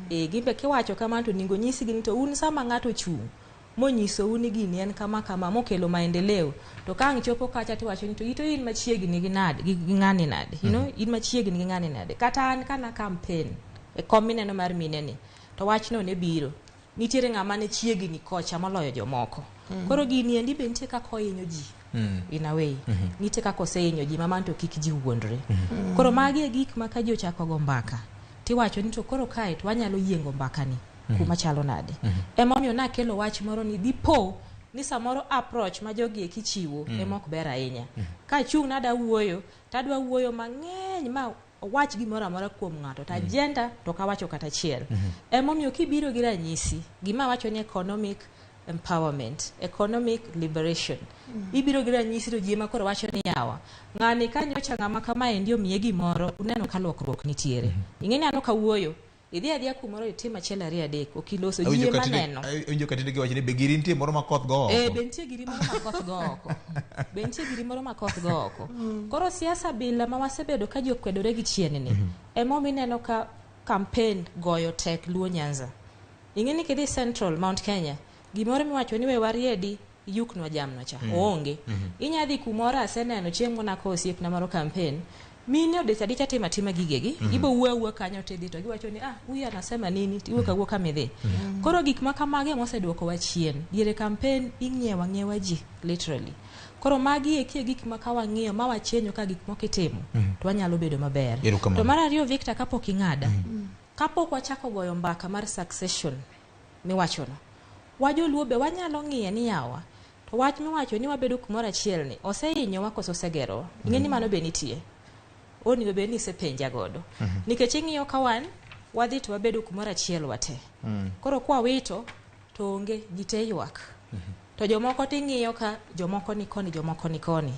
Gimbe kiwacho kamano to ningo nyisi gini to un sama ng'ato chung' monyiso uni gini en kama kama mokelo maendeleo to kang chopo kacha to wacho ni to ito in machiegni gi nade gi ng'ani nade you know in machiegni gi ng'ani nade kata an kana campaign e komineno mar mineni to wachno ne biro nitiere ng'ama ne chiegni kocha moloyo jomoko koro gini endi be nitie kaka ohinyo ji in a way nitie kaka osehinyo ji mamano to kik ji wuondre koro magi e gik ma ka ji ochako go mbaka tiwacho ni to koro kae to wanyalo yiengo mbakani kuma chalo nade emomiyo nakelo wach moro ni dipo ni samoro approach ma jogi ekichiwo emok ber ahinya ka chung nada wuoyo tadwa wuoyo mang'eny ma wach gimoro amora kuom ng'ato ta agenda to kawacho kata chiel emomiyo kibiro gi ranyisi gima wacho ni economic empowerment, economic liberation. Ibiro gi ranyisi to ji ema koro wacho ni yawa ng'ani ka nyocha ng'ama kama ndio miye gimoro uneno ka lokruok nitiere ing'eni ano ka wuoyo idhi adhiya kumoro itim achiel ariyo adek okiloso ji ema neno onjo katinde gi wacho ni be giri nitie moro ma koth go oko be nitie giri moro ma koth go oko be nitie giri moro ma koth go oko koro siasa bila ma wasebedo ka ji okwedore gi chien ni emomiyo ineno ka campaign goyo tek luo Nyanza ing'eni kidhi Central Mount Kenya gimoro miwacho ni we wariedi yuknwa jamno cha onge inyadhi kumoro aseneno chieng' mona ko osiepna maro campaign mine odechadicha tima gigegi ibo wuwa kanyo tedhi to giwacho ni huyu anasema nini iwuoka midhi koro gik ma kamage moseduoko wa chien diere campaign ing'iewa ji literally koro magi e gik ma ka wang'iyo ma wachenyo ka gik mokitimo to wanyalo bedo maber to mar ariyo Victor kapok ing'ada kapok wachako goyo mbaka mar succession miwachono wajoluo be wanyalo ng'iye ni yawa to wach miwacho ni wabedo kumoro achiel ni osehinyo wa koso segero ing'eni mano be nitie oni be ni sepenja godo nikech ing'iyo ka wadhi to wabedo kumoro achiel wate koro kwa wito to onge jite ywak to jomoko ting'iyo ka jomoko ni koni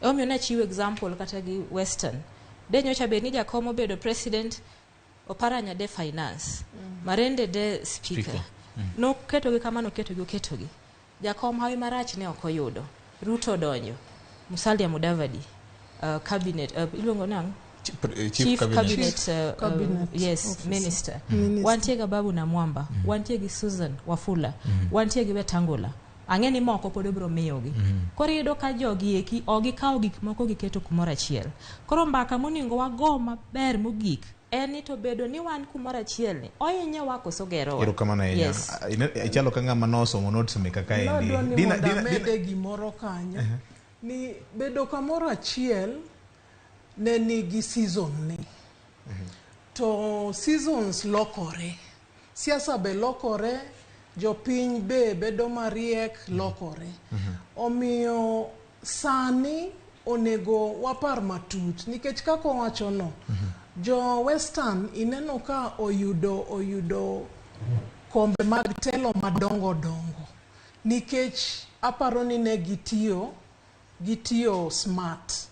omiyo na chiwo example kata gi Western de nyocha be ni jakomo bedo president oparanya de finance marende de speaker no ketogi kamano ketogi jakom hawi marach ne okoyudo Ruto donjo Musalia Mudavadi cabinet ilongo nang chief cabinet yes officer. Minister. Wantie ga Babu na Mwamba wantie gi Susan Wafula wantie gi Wetangula ang'eni moko pod bro miyogi koro yudo ka jogi eki ogikawo gik moko giketo kumoro achiel koro mbaka moningo wago maber mogik eni to bedo ni wan kumoro achiel ni ohinyo wa koso gero ero kamana ichalo ka ng'ama nosomo notes me kaka endi dina mede gimoro kanyo ni bedo kamoro achiel ne nigi season ni to seasons lokore siasa be lokore jopiny be bedo mariek lokore omiyo sani onego wapar matut nikech kako wacho no jo Western ineno ka oyudo kombe mag telo madongo nikech aparo ni ne gitiyo smart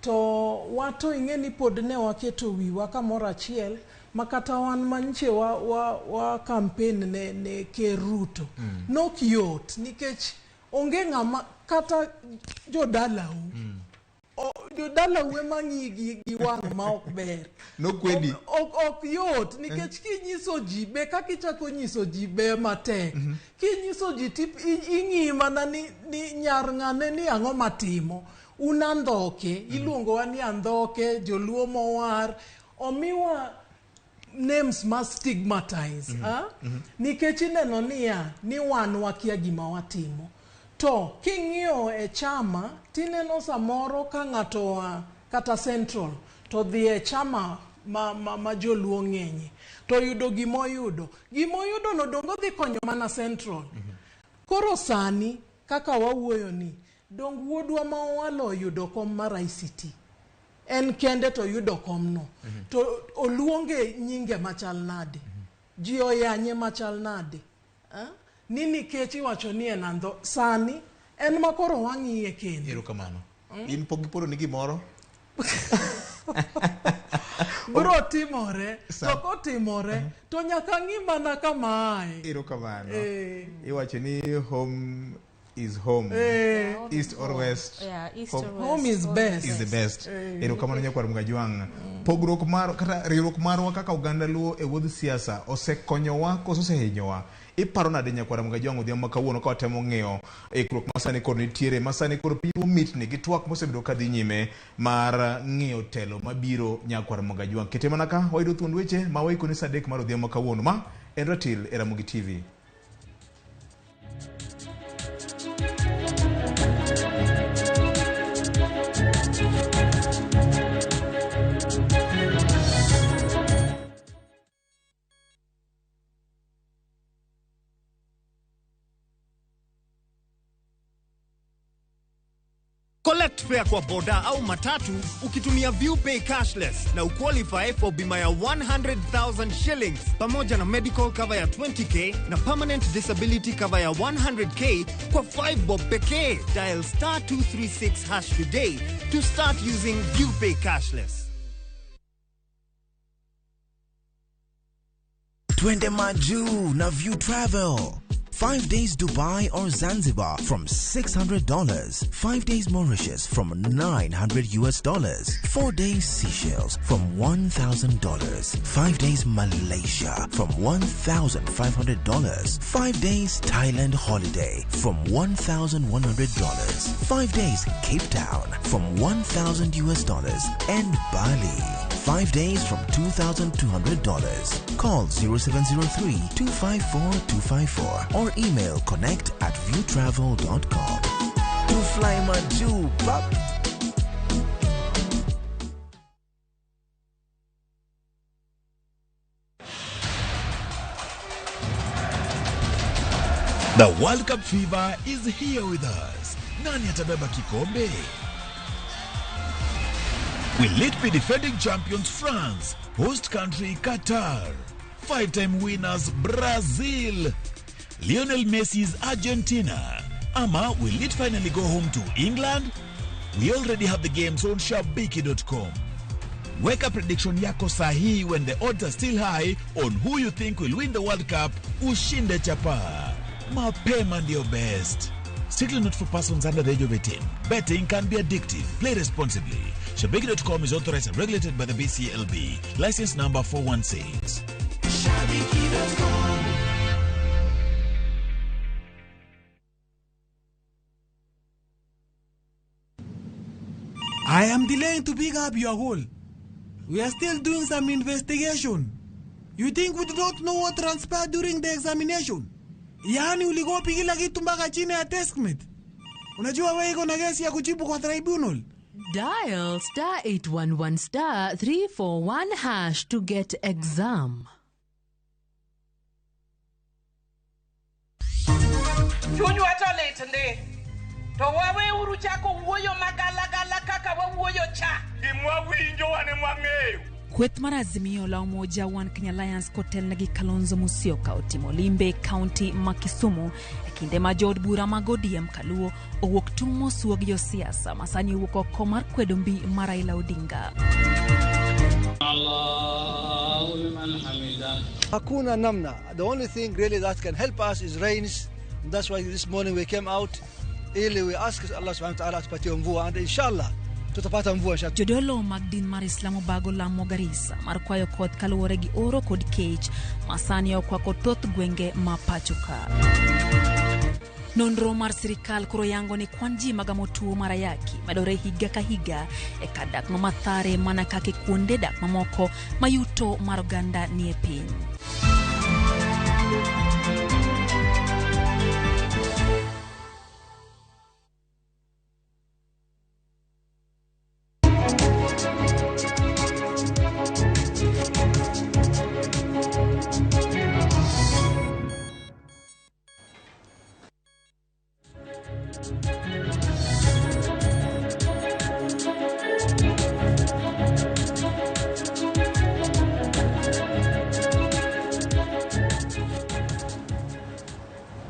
to wato ing'eni pod ne waketo wiwa kamoro achiel makata wan manche wa campaign ne Ker Ruto nok yot nikech onge ng'ama kata jodalau jodalau ema ng'i gi wang' ma ok ber nokwedi ok yot nikech kinyiso ji be kaka ichako nyiso ji be matek kinyiso ji tip ing'i mana ni nyar ng'ane ni ang'o matimo unandhoke iluongo wa ni andhoke joluo mowar omiwa names must stigmatize nikech ineno ni wan wakia gima watimo to king'iyo e chama tineno samoro ka ng'ato kata Central to dhi e chama ma joluo ng'enye to yudo gimoyudo no dongo dhi konyo mana Central koro sani kaka wawuoyo ni dong wuodwa ma walo yudo kom mar ICT en kende to yudo kom no to oluonge nyinge machal nade ji oyanye machal nade nini kechi wacho ni enando sani en makoro wang'iye kende ero kamano in pogiporo ni gimoro bro timore to kotimore to nyaka ng'i mana kama ero kamano iwacho ni home is home east or west home is best is the best ero kamano nyakwar Mgajwang pogruok mar kata riwruok marwa kaka oganda luo e wuodh siasa osekonyowa koso osehinyowa iparo nade Nyakwar Mugajwang' odhiambo kawuono ka watemo ng'eyo ikruok masani kod nitiere masani kod pimo mitni gi twak mosebedo kadhi nyime mar ng'eyo telo mabiro Nyakwar Mugajwang'. Kete mana ka wayudo thuond weche ma waikoni sa 3 mar odhiambo kawuono ma en Ratil e Ramogi TV. Collect fare kwa boda au matatu ukitumia ViewPay cashless na uqualify for bima ya 100,000 shillings pamoja na medical cover ya 20k na permanent disability cover ya 100k kwa 5 bob pekee. Dial *236# today to start using ViewPay cashless. Twende Maju na View Travel. 5 days Dubai or Zanzibar from $600. 5 days Mauritius from $900. 4 days Seychelles from $1,000. 5 days Malaysia from $1,500. 5 days Thailand holiday from $1,100. 5 days Cape Town from $1,000. And Bali 5 days from $2,200. Call 0703-254-254 or email connect@viewtravel.com. To fly Maju, pop. The World Cup fever is here with us. Nani atabeba kikombe? Will it be defending champions France, host country Qatar, 5-time winners Brazil, Lionel Messi's Argentina, ama will it finally go home to England? We already have the games on shabiki.com. Weka prediction yako sahi when the odds are still high on who you think will win the World Cup. Ushinde chapa. Mapema ndio best. Strictly not for persons under the age of 18. Betting can be addictive. Play responsibly. Shabiki.com is authorized and regulated by the BCLB. License number 416. Shabiki.com. I am delaying to pick up your call. We are still doing some investigation. You think we do not know what transpired during the examination? Yani uligopi kila kitu mpaka chini ya testament. Unajua wewe iko na kesi ya kujibu kwa tribunal. Dial *811*341# to get exam. Chunyu atole tende. To wawe uru chako uoyo magala kaka wa uoyo cha. Imwa winjo wane mwangeyo. Kweth mar Azimio la Umoja One Kenya Alliance kotel negi Kalonzo Musyoka otimo limbe kaunti ma Kisumu e kinde ma jod bura mag ODM Kaluo owuok tumo suog jo siasa masani owuok oko mar kwedo mbi mar Raila Odinga. Hakuna namna. The only thing really that can help us is rains. And that's why this morning we came out ili we ask Allah subhanahu wa ta'ala atupatie mvua and inshallah tutapata mvua. Jodolo mag din mar Islamo bago lamo Garissa mar kwayo koth kaluwore gi oro kod kech masani okwako thoth gwenge ma pachoka. Nonro mar sirikal koro yango ni kwan ji magamo tuo mar ayaki medore higa ka higa e kadak no mathare mana kake kuonde dak mamoko mayuto mar oganda ni e piny.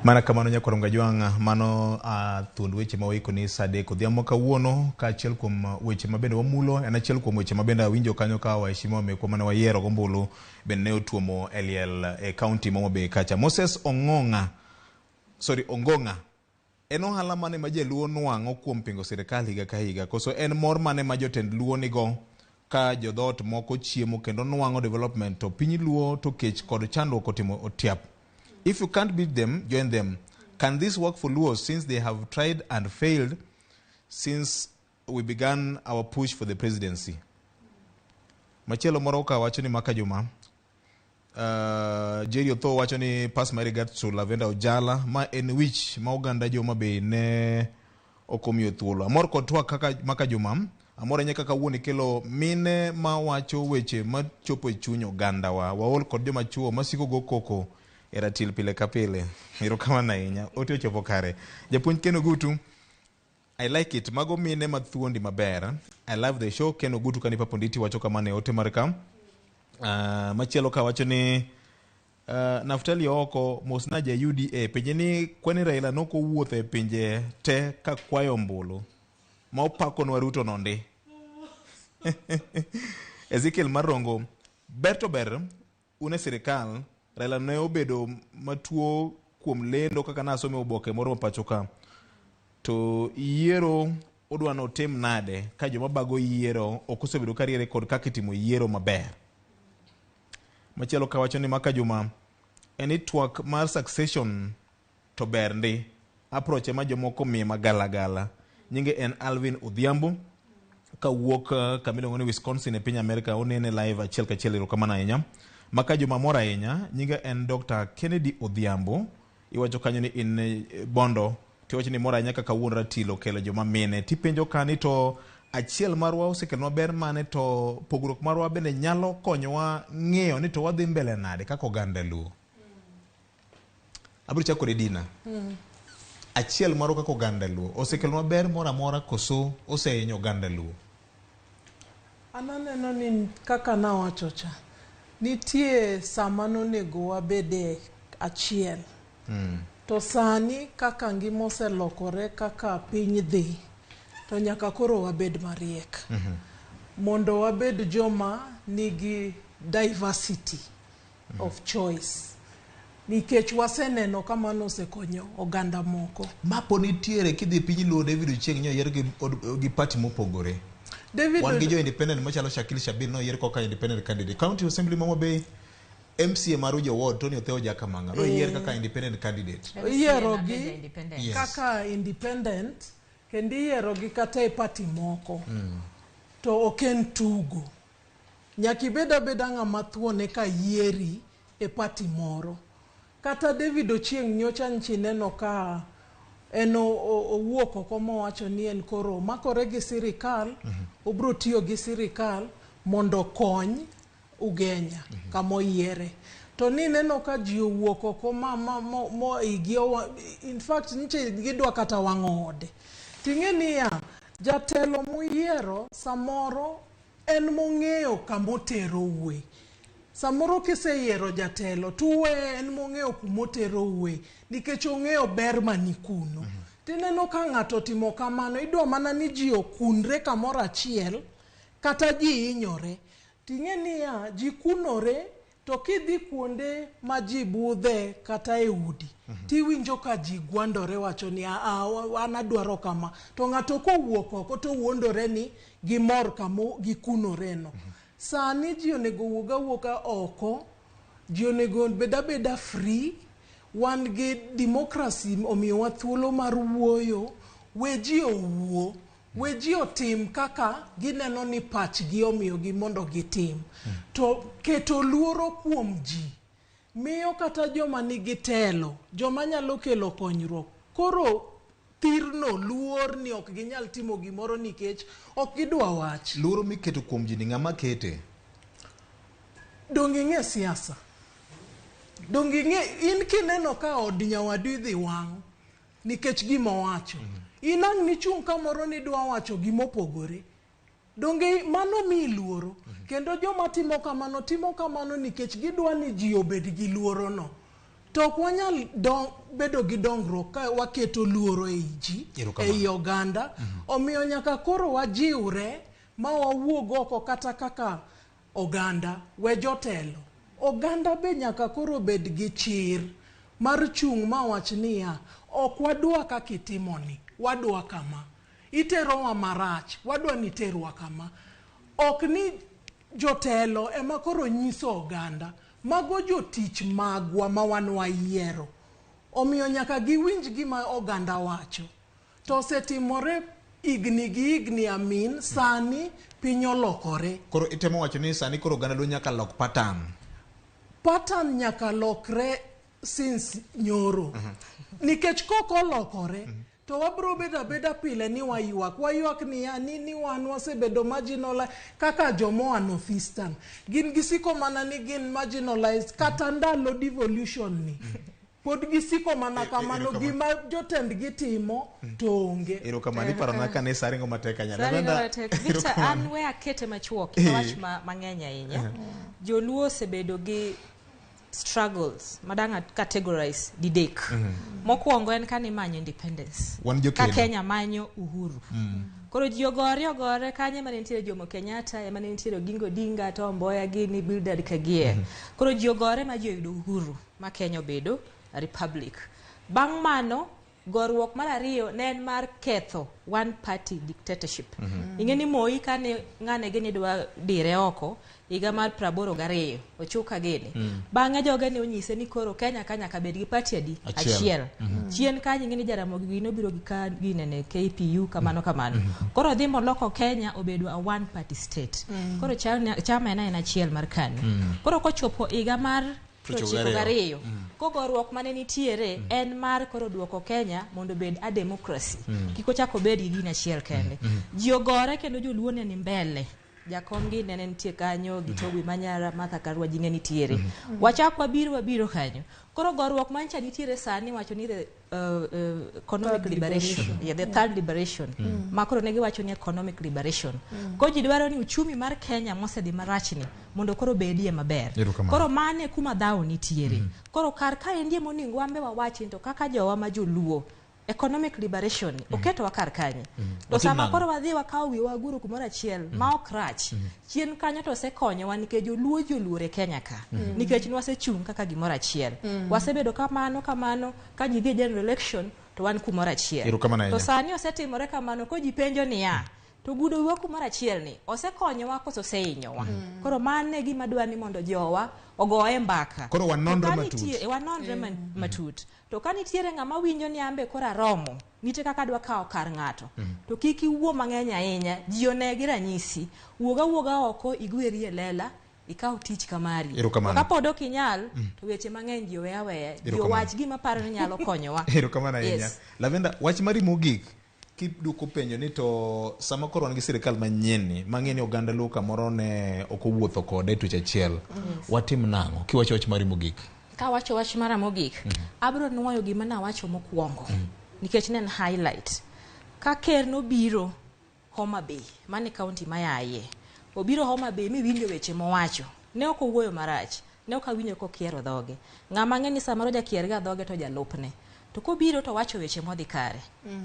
Mana kamano Nyakwar Mugajwang' mano thuond weche mawiko ni sade kodhiambo kawuono ka achiel kuom weche mabende wamulo en achiel kuom weche mabende awinjo kanyo ka waheshimiwa mekwa mana wayiero gombulu bende ne otuomo Eliel e county Momobe kacha. Moses Ongonga en ohala mane ma jaluo nwang'o kuom pingo sirikal higa ka higa koso en mor mane ma jotend luo nigo ka jodhot moko chiemo kendo nwang'o development to piny luo to kech kod chandruok otimo otiap. If you can't beat them, join them. Can this work for Luos since they have tried and failed since we began our push for the presidency? Machielo Moroka wacho ni Maka Juma. Jerry Otho wacho ni pass my regards to Lavenda Ojala ma en which ma oganda joma be ne okomiyo thuolo. Amor kod twak kaka Maka Juma, amor nye kaka wuoni kelo mine ma wacho weche ma chopo e chuny oganda wa. Waol kod joma chuo masiko go koko era til pile ka pile. Erokamano ahinya. Ote ochopo kare. Japuonj Ken Ogutu, I like it. Mago mine mathuondi maber. I love the show. Ken Ogutu kani paponditi wacho kamane ote marka. Machielo ka wacho ni Naftali oko mosnaja UDA penje ni kwani Raila noko wuothe pinje te ka kwayo mbulu ma opako nwa Ruto nonde. Ezekiel Marongo Berto ber une sirikal Raila ne obedo matuo kuom lendo kaka nasome oboke moro pachoka to yiero odwano tim nade ka joma bago yiero okosebedo kariere kod kakitimo yiero maber. Machielo ka wacho ni Maka Juma eni twak mar succession to ber ndi approach ma jomoko miye magala nyinge en Alvin Odhiambo ka wuok kamilongo ni Wisconsin e piny America onene live achiel kachiel erokamano ahinya. Maka Juma mora ahinya nyinge en Dr. Kennedy Odhiambo iwacho kanyo ni in Bondo tiwacho ni mora ahinya kaka wuon ratilo kelo joma mine tipenjo kani to achiel marwa osekelwa ber mane to pogruok marwa bende nyalo konyowa ng'eyo ni to wadhi mbele nade kaka oganda Luo. Abiro chako Redina. Achiel marwa kaka oganda Luo osekelwa ber mora mora koso osehinyo oganda Luo. Ananeno ni kaka nawachocha nitie sama nonego wabede achiel. To sani kaka ngima oselokore kaka piny dhi to nyaka koro wabed mariek. Mondo wabed joma nigi diversity of choice. Nikech waseneno kama nosekonyo oganda moko. Mapo nitiere kidhi piny Luo David Ochieng nyo yier gi party mopogore. David wan gi jo independent machalo Shakil Shabir no yier koka independent candidate. County Assembly Mama Bay MCA Maruja Ward Tony Otheo Jakamanga no yier kaka independent candidate. Yierogi kaka independent kendi yierogi kata e party moko. To oken tugo. Nyaki beda ng'ama thuone ka yieri e party moro. Kata David Ochieng nyocha nchineno ka eno owuok oko mowacho ni en koro makore gi sirikal, obro tiyo gi sirikal mondo kony Ugenya kamo yiere. To ni neno ka ji owuok oko mo igio in fact nche gidwa kata wang'ode. Ting'e niya jatelo muyiero samoro en mong'eyo kamotero uwe. Samoro kiseyiero jatelo tuwe en mong'eyo kumotero uwe nikech ong'eyo ber manikuno. Tineno ka ng'ato timo kamano idwa mana ni ji okunre kamoro achiel kata ji inyore. Ting'e niya ji kunore to kidhi kuonde ma ji budhe kata e udi tiwinjo ka ji gwandore wacho ni an adwaro kama to ng'ato kowuok oko to wuondore ni gimor kamo gikunore no. Sani ji onego wuoga oko, ji onego beda free, wan gi democracy omiyowa thuolo mar wuoyo, we ji owuo, we ji otim kaka gineno ni pachgi omiyogi mondo gitim. To keto luoro kuom ji, miyo kata joma nigi telo, joma nyalo kelo konyruok, koro tirno luor ni ok ginyal timo gimoro nikech ok gidwa wach. Luoro miketo kuom ji ni ng'ama kete? Dongi ng'e siasa. Dongi ng'e in kineno ka od nyawadu dhi wang' nikech gima wacho. Inang' ni chung' kamoro ni dwa wacho gimopogore. Dongi mano mi luoro. Kendo joma timo kamano nikech gidwa ni ji obed gi luoro no. To ok wanyal bedo gi dongruok ka waketo luoro e ji, e oganda. Omiyo nyaka koro wajiwre ma wawuog oko kata kaka oganda, we jotelo. Oganda be nyaka koro bed gi chir mar chung' ma wach niya, ok wadwa kakitimoni, wadwa kama. Iterowa marach, wadwa ni terwa kama. Ok ni jotelo ema koro nyiso oganda mago jotich magwa ma wan wayiero. Omiyo nyaka giwinj gima oganda wacho. To osetimore igni amin sani piny olokore. Koro itemo wacho ni sani koro oganda dwa nyaka lok pattern nyaka lokre since nyoro. Nikech koko olokore to wabro beda pile ni wayuak ni wan wasebedo marginalized kaka jomo northeastern. Gin gisiko mana ni gin marginalized kata ndalo devolution ni. Pod gisiko mana kamano gima jotend gitimo to onge. Ero kamani parona kane saringo mateka nyala. Victor, an we akete machuok wach mang'eny ahinya. Joluo osebedo gi struggles madanga categorize didek. Mokwongo en kani manyo independence. Ka Kenya manyo uhuru. Koro ji ogore kanye mane nitiere Jomo Kenyatta, mane nitiere Oginga Odinga, Tom Mboya gini Bildad Kagie. Koro ji ogore ma ji oyudo uhuru ma Kenya obedo republic. Bang' mano gorruok mar ariyo ne en mar ketho one party dictatorship. Ingeni Moi kane ng'ane gini dwa dire oko higa mar 82 ochuka gini. Bang'e joge ne onyise ni koro Kenya nyaka bed gi party adi achiel. Chien kanyo ingeni Jaramogi no biro gi ginene KPU kamano. Koro dhi moloko Kenya obedo a one party state. Koro chama en achiel mar KANU. Koro kochopo higa mar 92 kogorruok mane nitiere en mar koro duoko Kenya mondo bed a democracy. Kiko chako bed gi gina achiel kende. Ji ogore kendo joluo ne ni mbele. Jakomgi nene nitie kanyo, Gitogwi Manyara, Martha Karua ji ne nitiere. Wachak wabiro kanyo. Koro gorruok mancha nitiere sani wacho ni economic liberation. The third liberation. Makoro negi wacho ni economic liberation. Ko ji dwaro ni uchumi mar Kenya mosedhi marachni mondo koro bedie maber. Koro mane kuma dhao nitiere. Koro kar ka endie moningo ambe wawachi to kaka jowa ma joluo economic liberation oketo wakar kanye. To sama koro wadhi wakaw wi waguru kumoro achiel ma ok rach. Chien kanyo to sekonyo wan nikech joluore Kenya ka. Nikech ni wasechung kaka gimoro achiel. Wasebedo kamano ka ji dhi general election to wan kumoro achiel. To sani osetimore kamano ko ji penjo niya to gudo wiwa kumoro achiel ni osekonyowa koso oseinyowa. Koro mane gima dwani mondo jowa ogoye mbaka. Koro wanonre matut. To kanitiere ng'ama winjo ni ambe kora romo nite kaka dwa kawo kar ng'ato. To kiki wuo mang'eny ahinya ji onegi ranyisi wuoga oko igweri e lela ikaw tich kamari. Kapod ok inyal to weche mang'eny ji weya ji wach gima paro ni nyalo konyowa. Erokamano ahinya. Lavenda wach mari mogik kiduoko penjo ni to sama koro wan gi sirikal manyien ni mang'eni oganda luo kamoro ne okowuotho kode tuche achiel. Watim nang'o kiwacho wach mari mogik? Ka wacho wach mara mogik abro nuoyo gima na wacho mokwongo nikech ne en highlight. Ka ker no biro Homa Bay mane county mayaye obiro Homa Bay mi winjo weche mowacho ne ok owuoyo marach ne ok awinjo ko kiero dhoge ng'ama ng'eni samaro jakier ga dhoge to jalupne to kobiro to wacho weche modhi kare.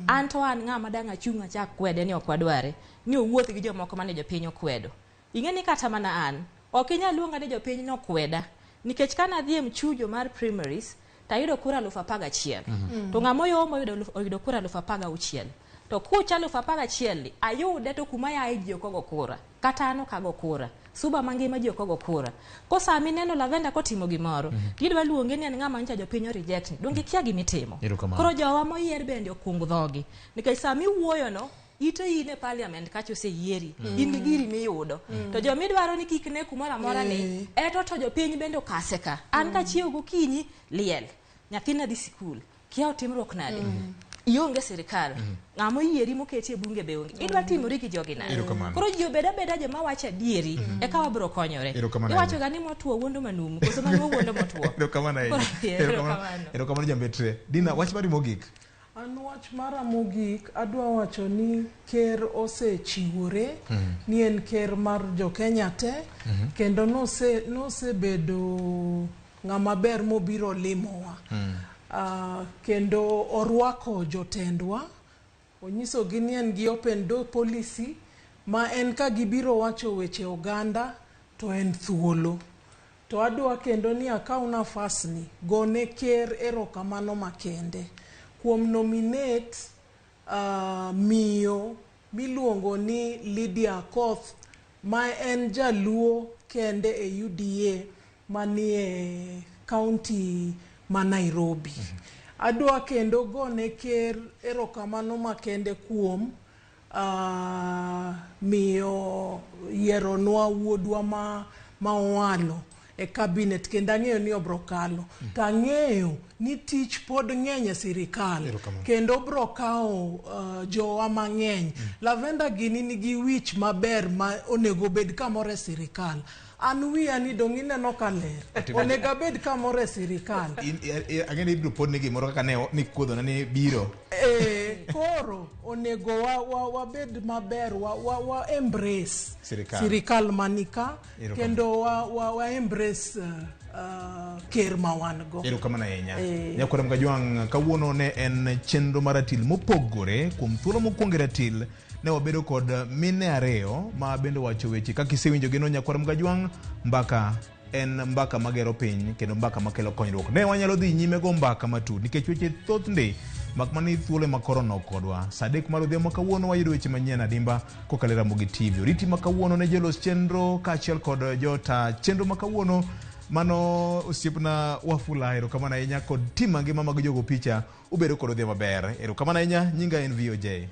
Anto an ng'ama danga chunga chak kwede ni okwadware ni owuoth gi jomoko mane jopiny okwedo. Ingeni kata mana an ok inyal luonga ni jopiny no kweda nikech kana dhi mchujo mar primaries tayudo kura 11,000 to ng'ama yomo oyudo kura 16,000 to kucha 16,000 ayude to kuma ya ji okogo kura kata ano kago kura suba mangima ji okogo kura ko sami neno Lavenda kotimo gimoro tidwa luonge ni ng'ama ncha jopiny reject donge kia gimitimo. Koro jowa moyier bende okungu dhogi nikech sami wuoyo no ite ine parliament kacho se yieri in giri miyudo to jo midwaro ni kikne kumora mora ni to jopiny bende okaseka an ka chiew gokinyi liel nyathina dhi sikul kia otimruok nade ionge sirikal ng'amo yieri moketi e bunge be onge idwa timori gi jogi nade. Koro ji obeda joma wacho adieri eka wabro konyore. Iwacho ga ni motuo wuondo manumu koso manuo wuondo motuo. Erokamano jambetre. Dina wach mari mogik? An wach mara mogik adwa wacho ni ker osechiwore ni en ker mar jo Kenya te kendo nosebedo ng'ama ber mobiro limowa. Kendo orwako jotendwa onyiso gi ni en gi open door policy ma en ka gibiro wacho weche oganda to en thuolo. To adwa kendo ni akaw nafas ni gone ker erokamano makende kuom nominate miyo miluongo ni Lydia Koth ma en jaluo kende e UDA manie county ma Nairobi. Adwa kendo gone ker erokamano makende kuom miyo yeronwa wuodwa ma owalo e cabinet kendo ang'eyo ni obro kalo. To ang'eyo ni tich pod ng'eny e sirikal kendo bro kawo jowa mang'eny. Lavenda gini nigi wich maber ma onego bed kamoro e sirikal. An wiya ni dong' ineno ka ler onego bed kamoro e sirikal. Ang'e ni ibro pod ni gimoro kaka ni kuodhona ni biro. Koro onego wabed maber wa embrace Sirikal. Sirikal manika kendo wa embrace ker ma wan go. Erokamano ahinya. Nyakwara Mgajwang', kawuono ne en chenro mar ratil mopogore. Kuom thuolo mokwongo ratil ne wabedo kod mine ariyo ma bende wacho weche kaka isewinjo gino. Nyakwara Mgajwang', mbaka en mbaka magero piny kendo mbaka makelo konyruok. Ne wanyalo dhi nyime go mbaka matut nikech weche thoth ndi mak mani thuolo makoro nok kodwa. Sa 3 mar odhiambo kawuono wayudo weche manyien adimba kokalo Ramogi TV. Oriti makawuono ne jolos chenro kaachiel kod jota chenro makawuono mano osiepna Wafula. Erokamano ahinya kod tim mangima mag jogo picha. Ubedo kod odhiambo maber. Erokamano ahinya. Nyinga en VOJ.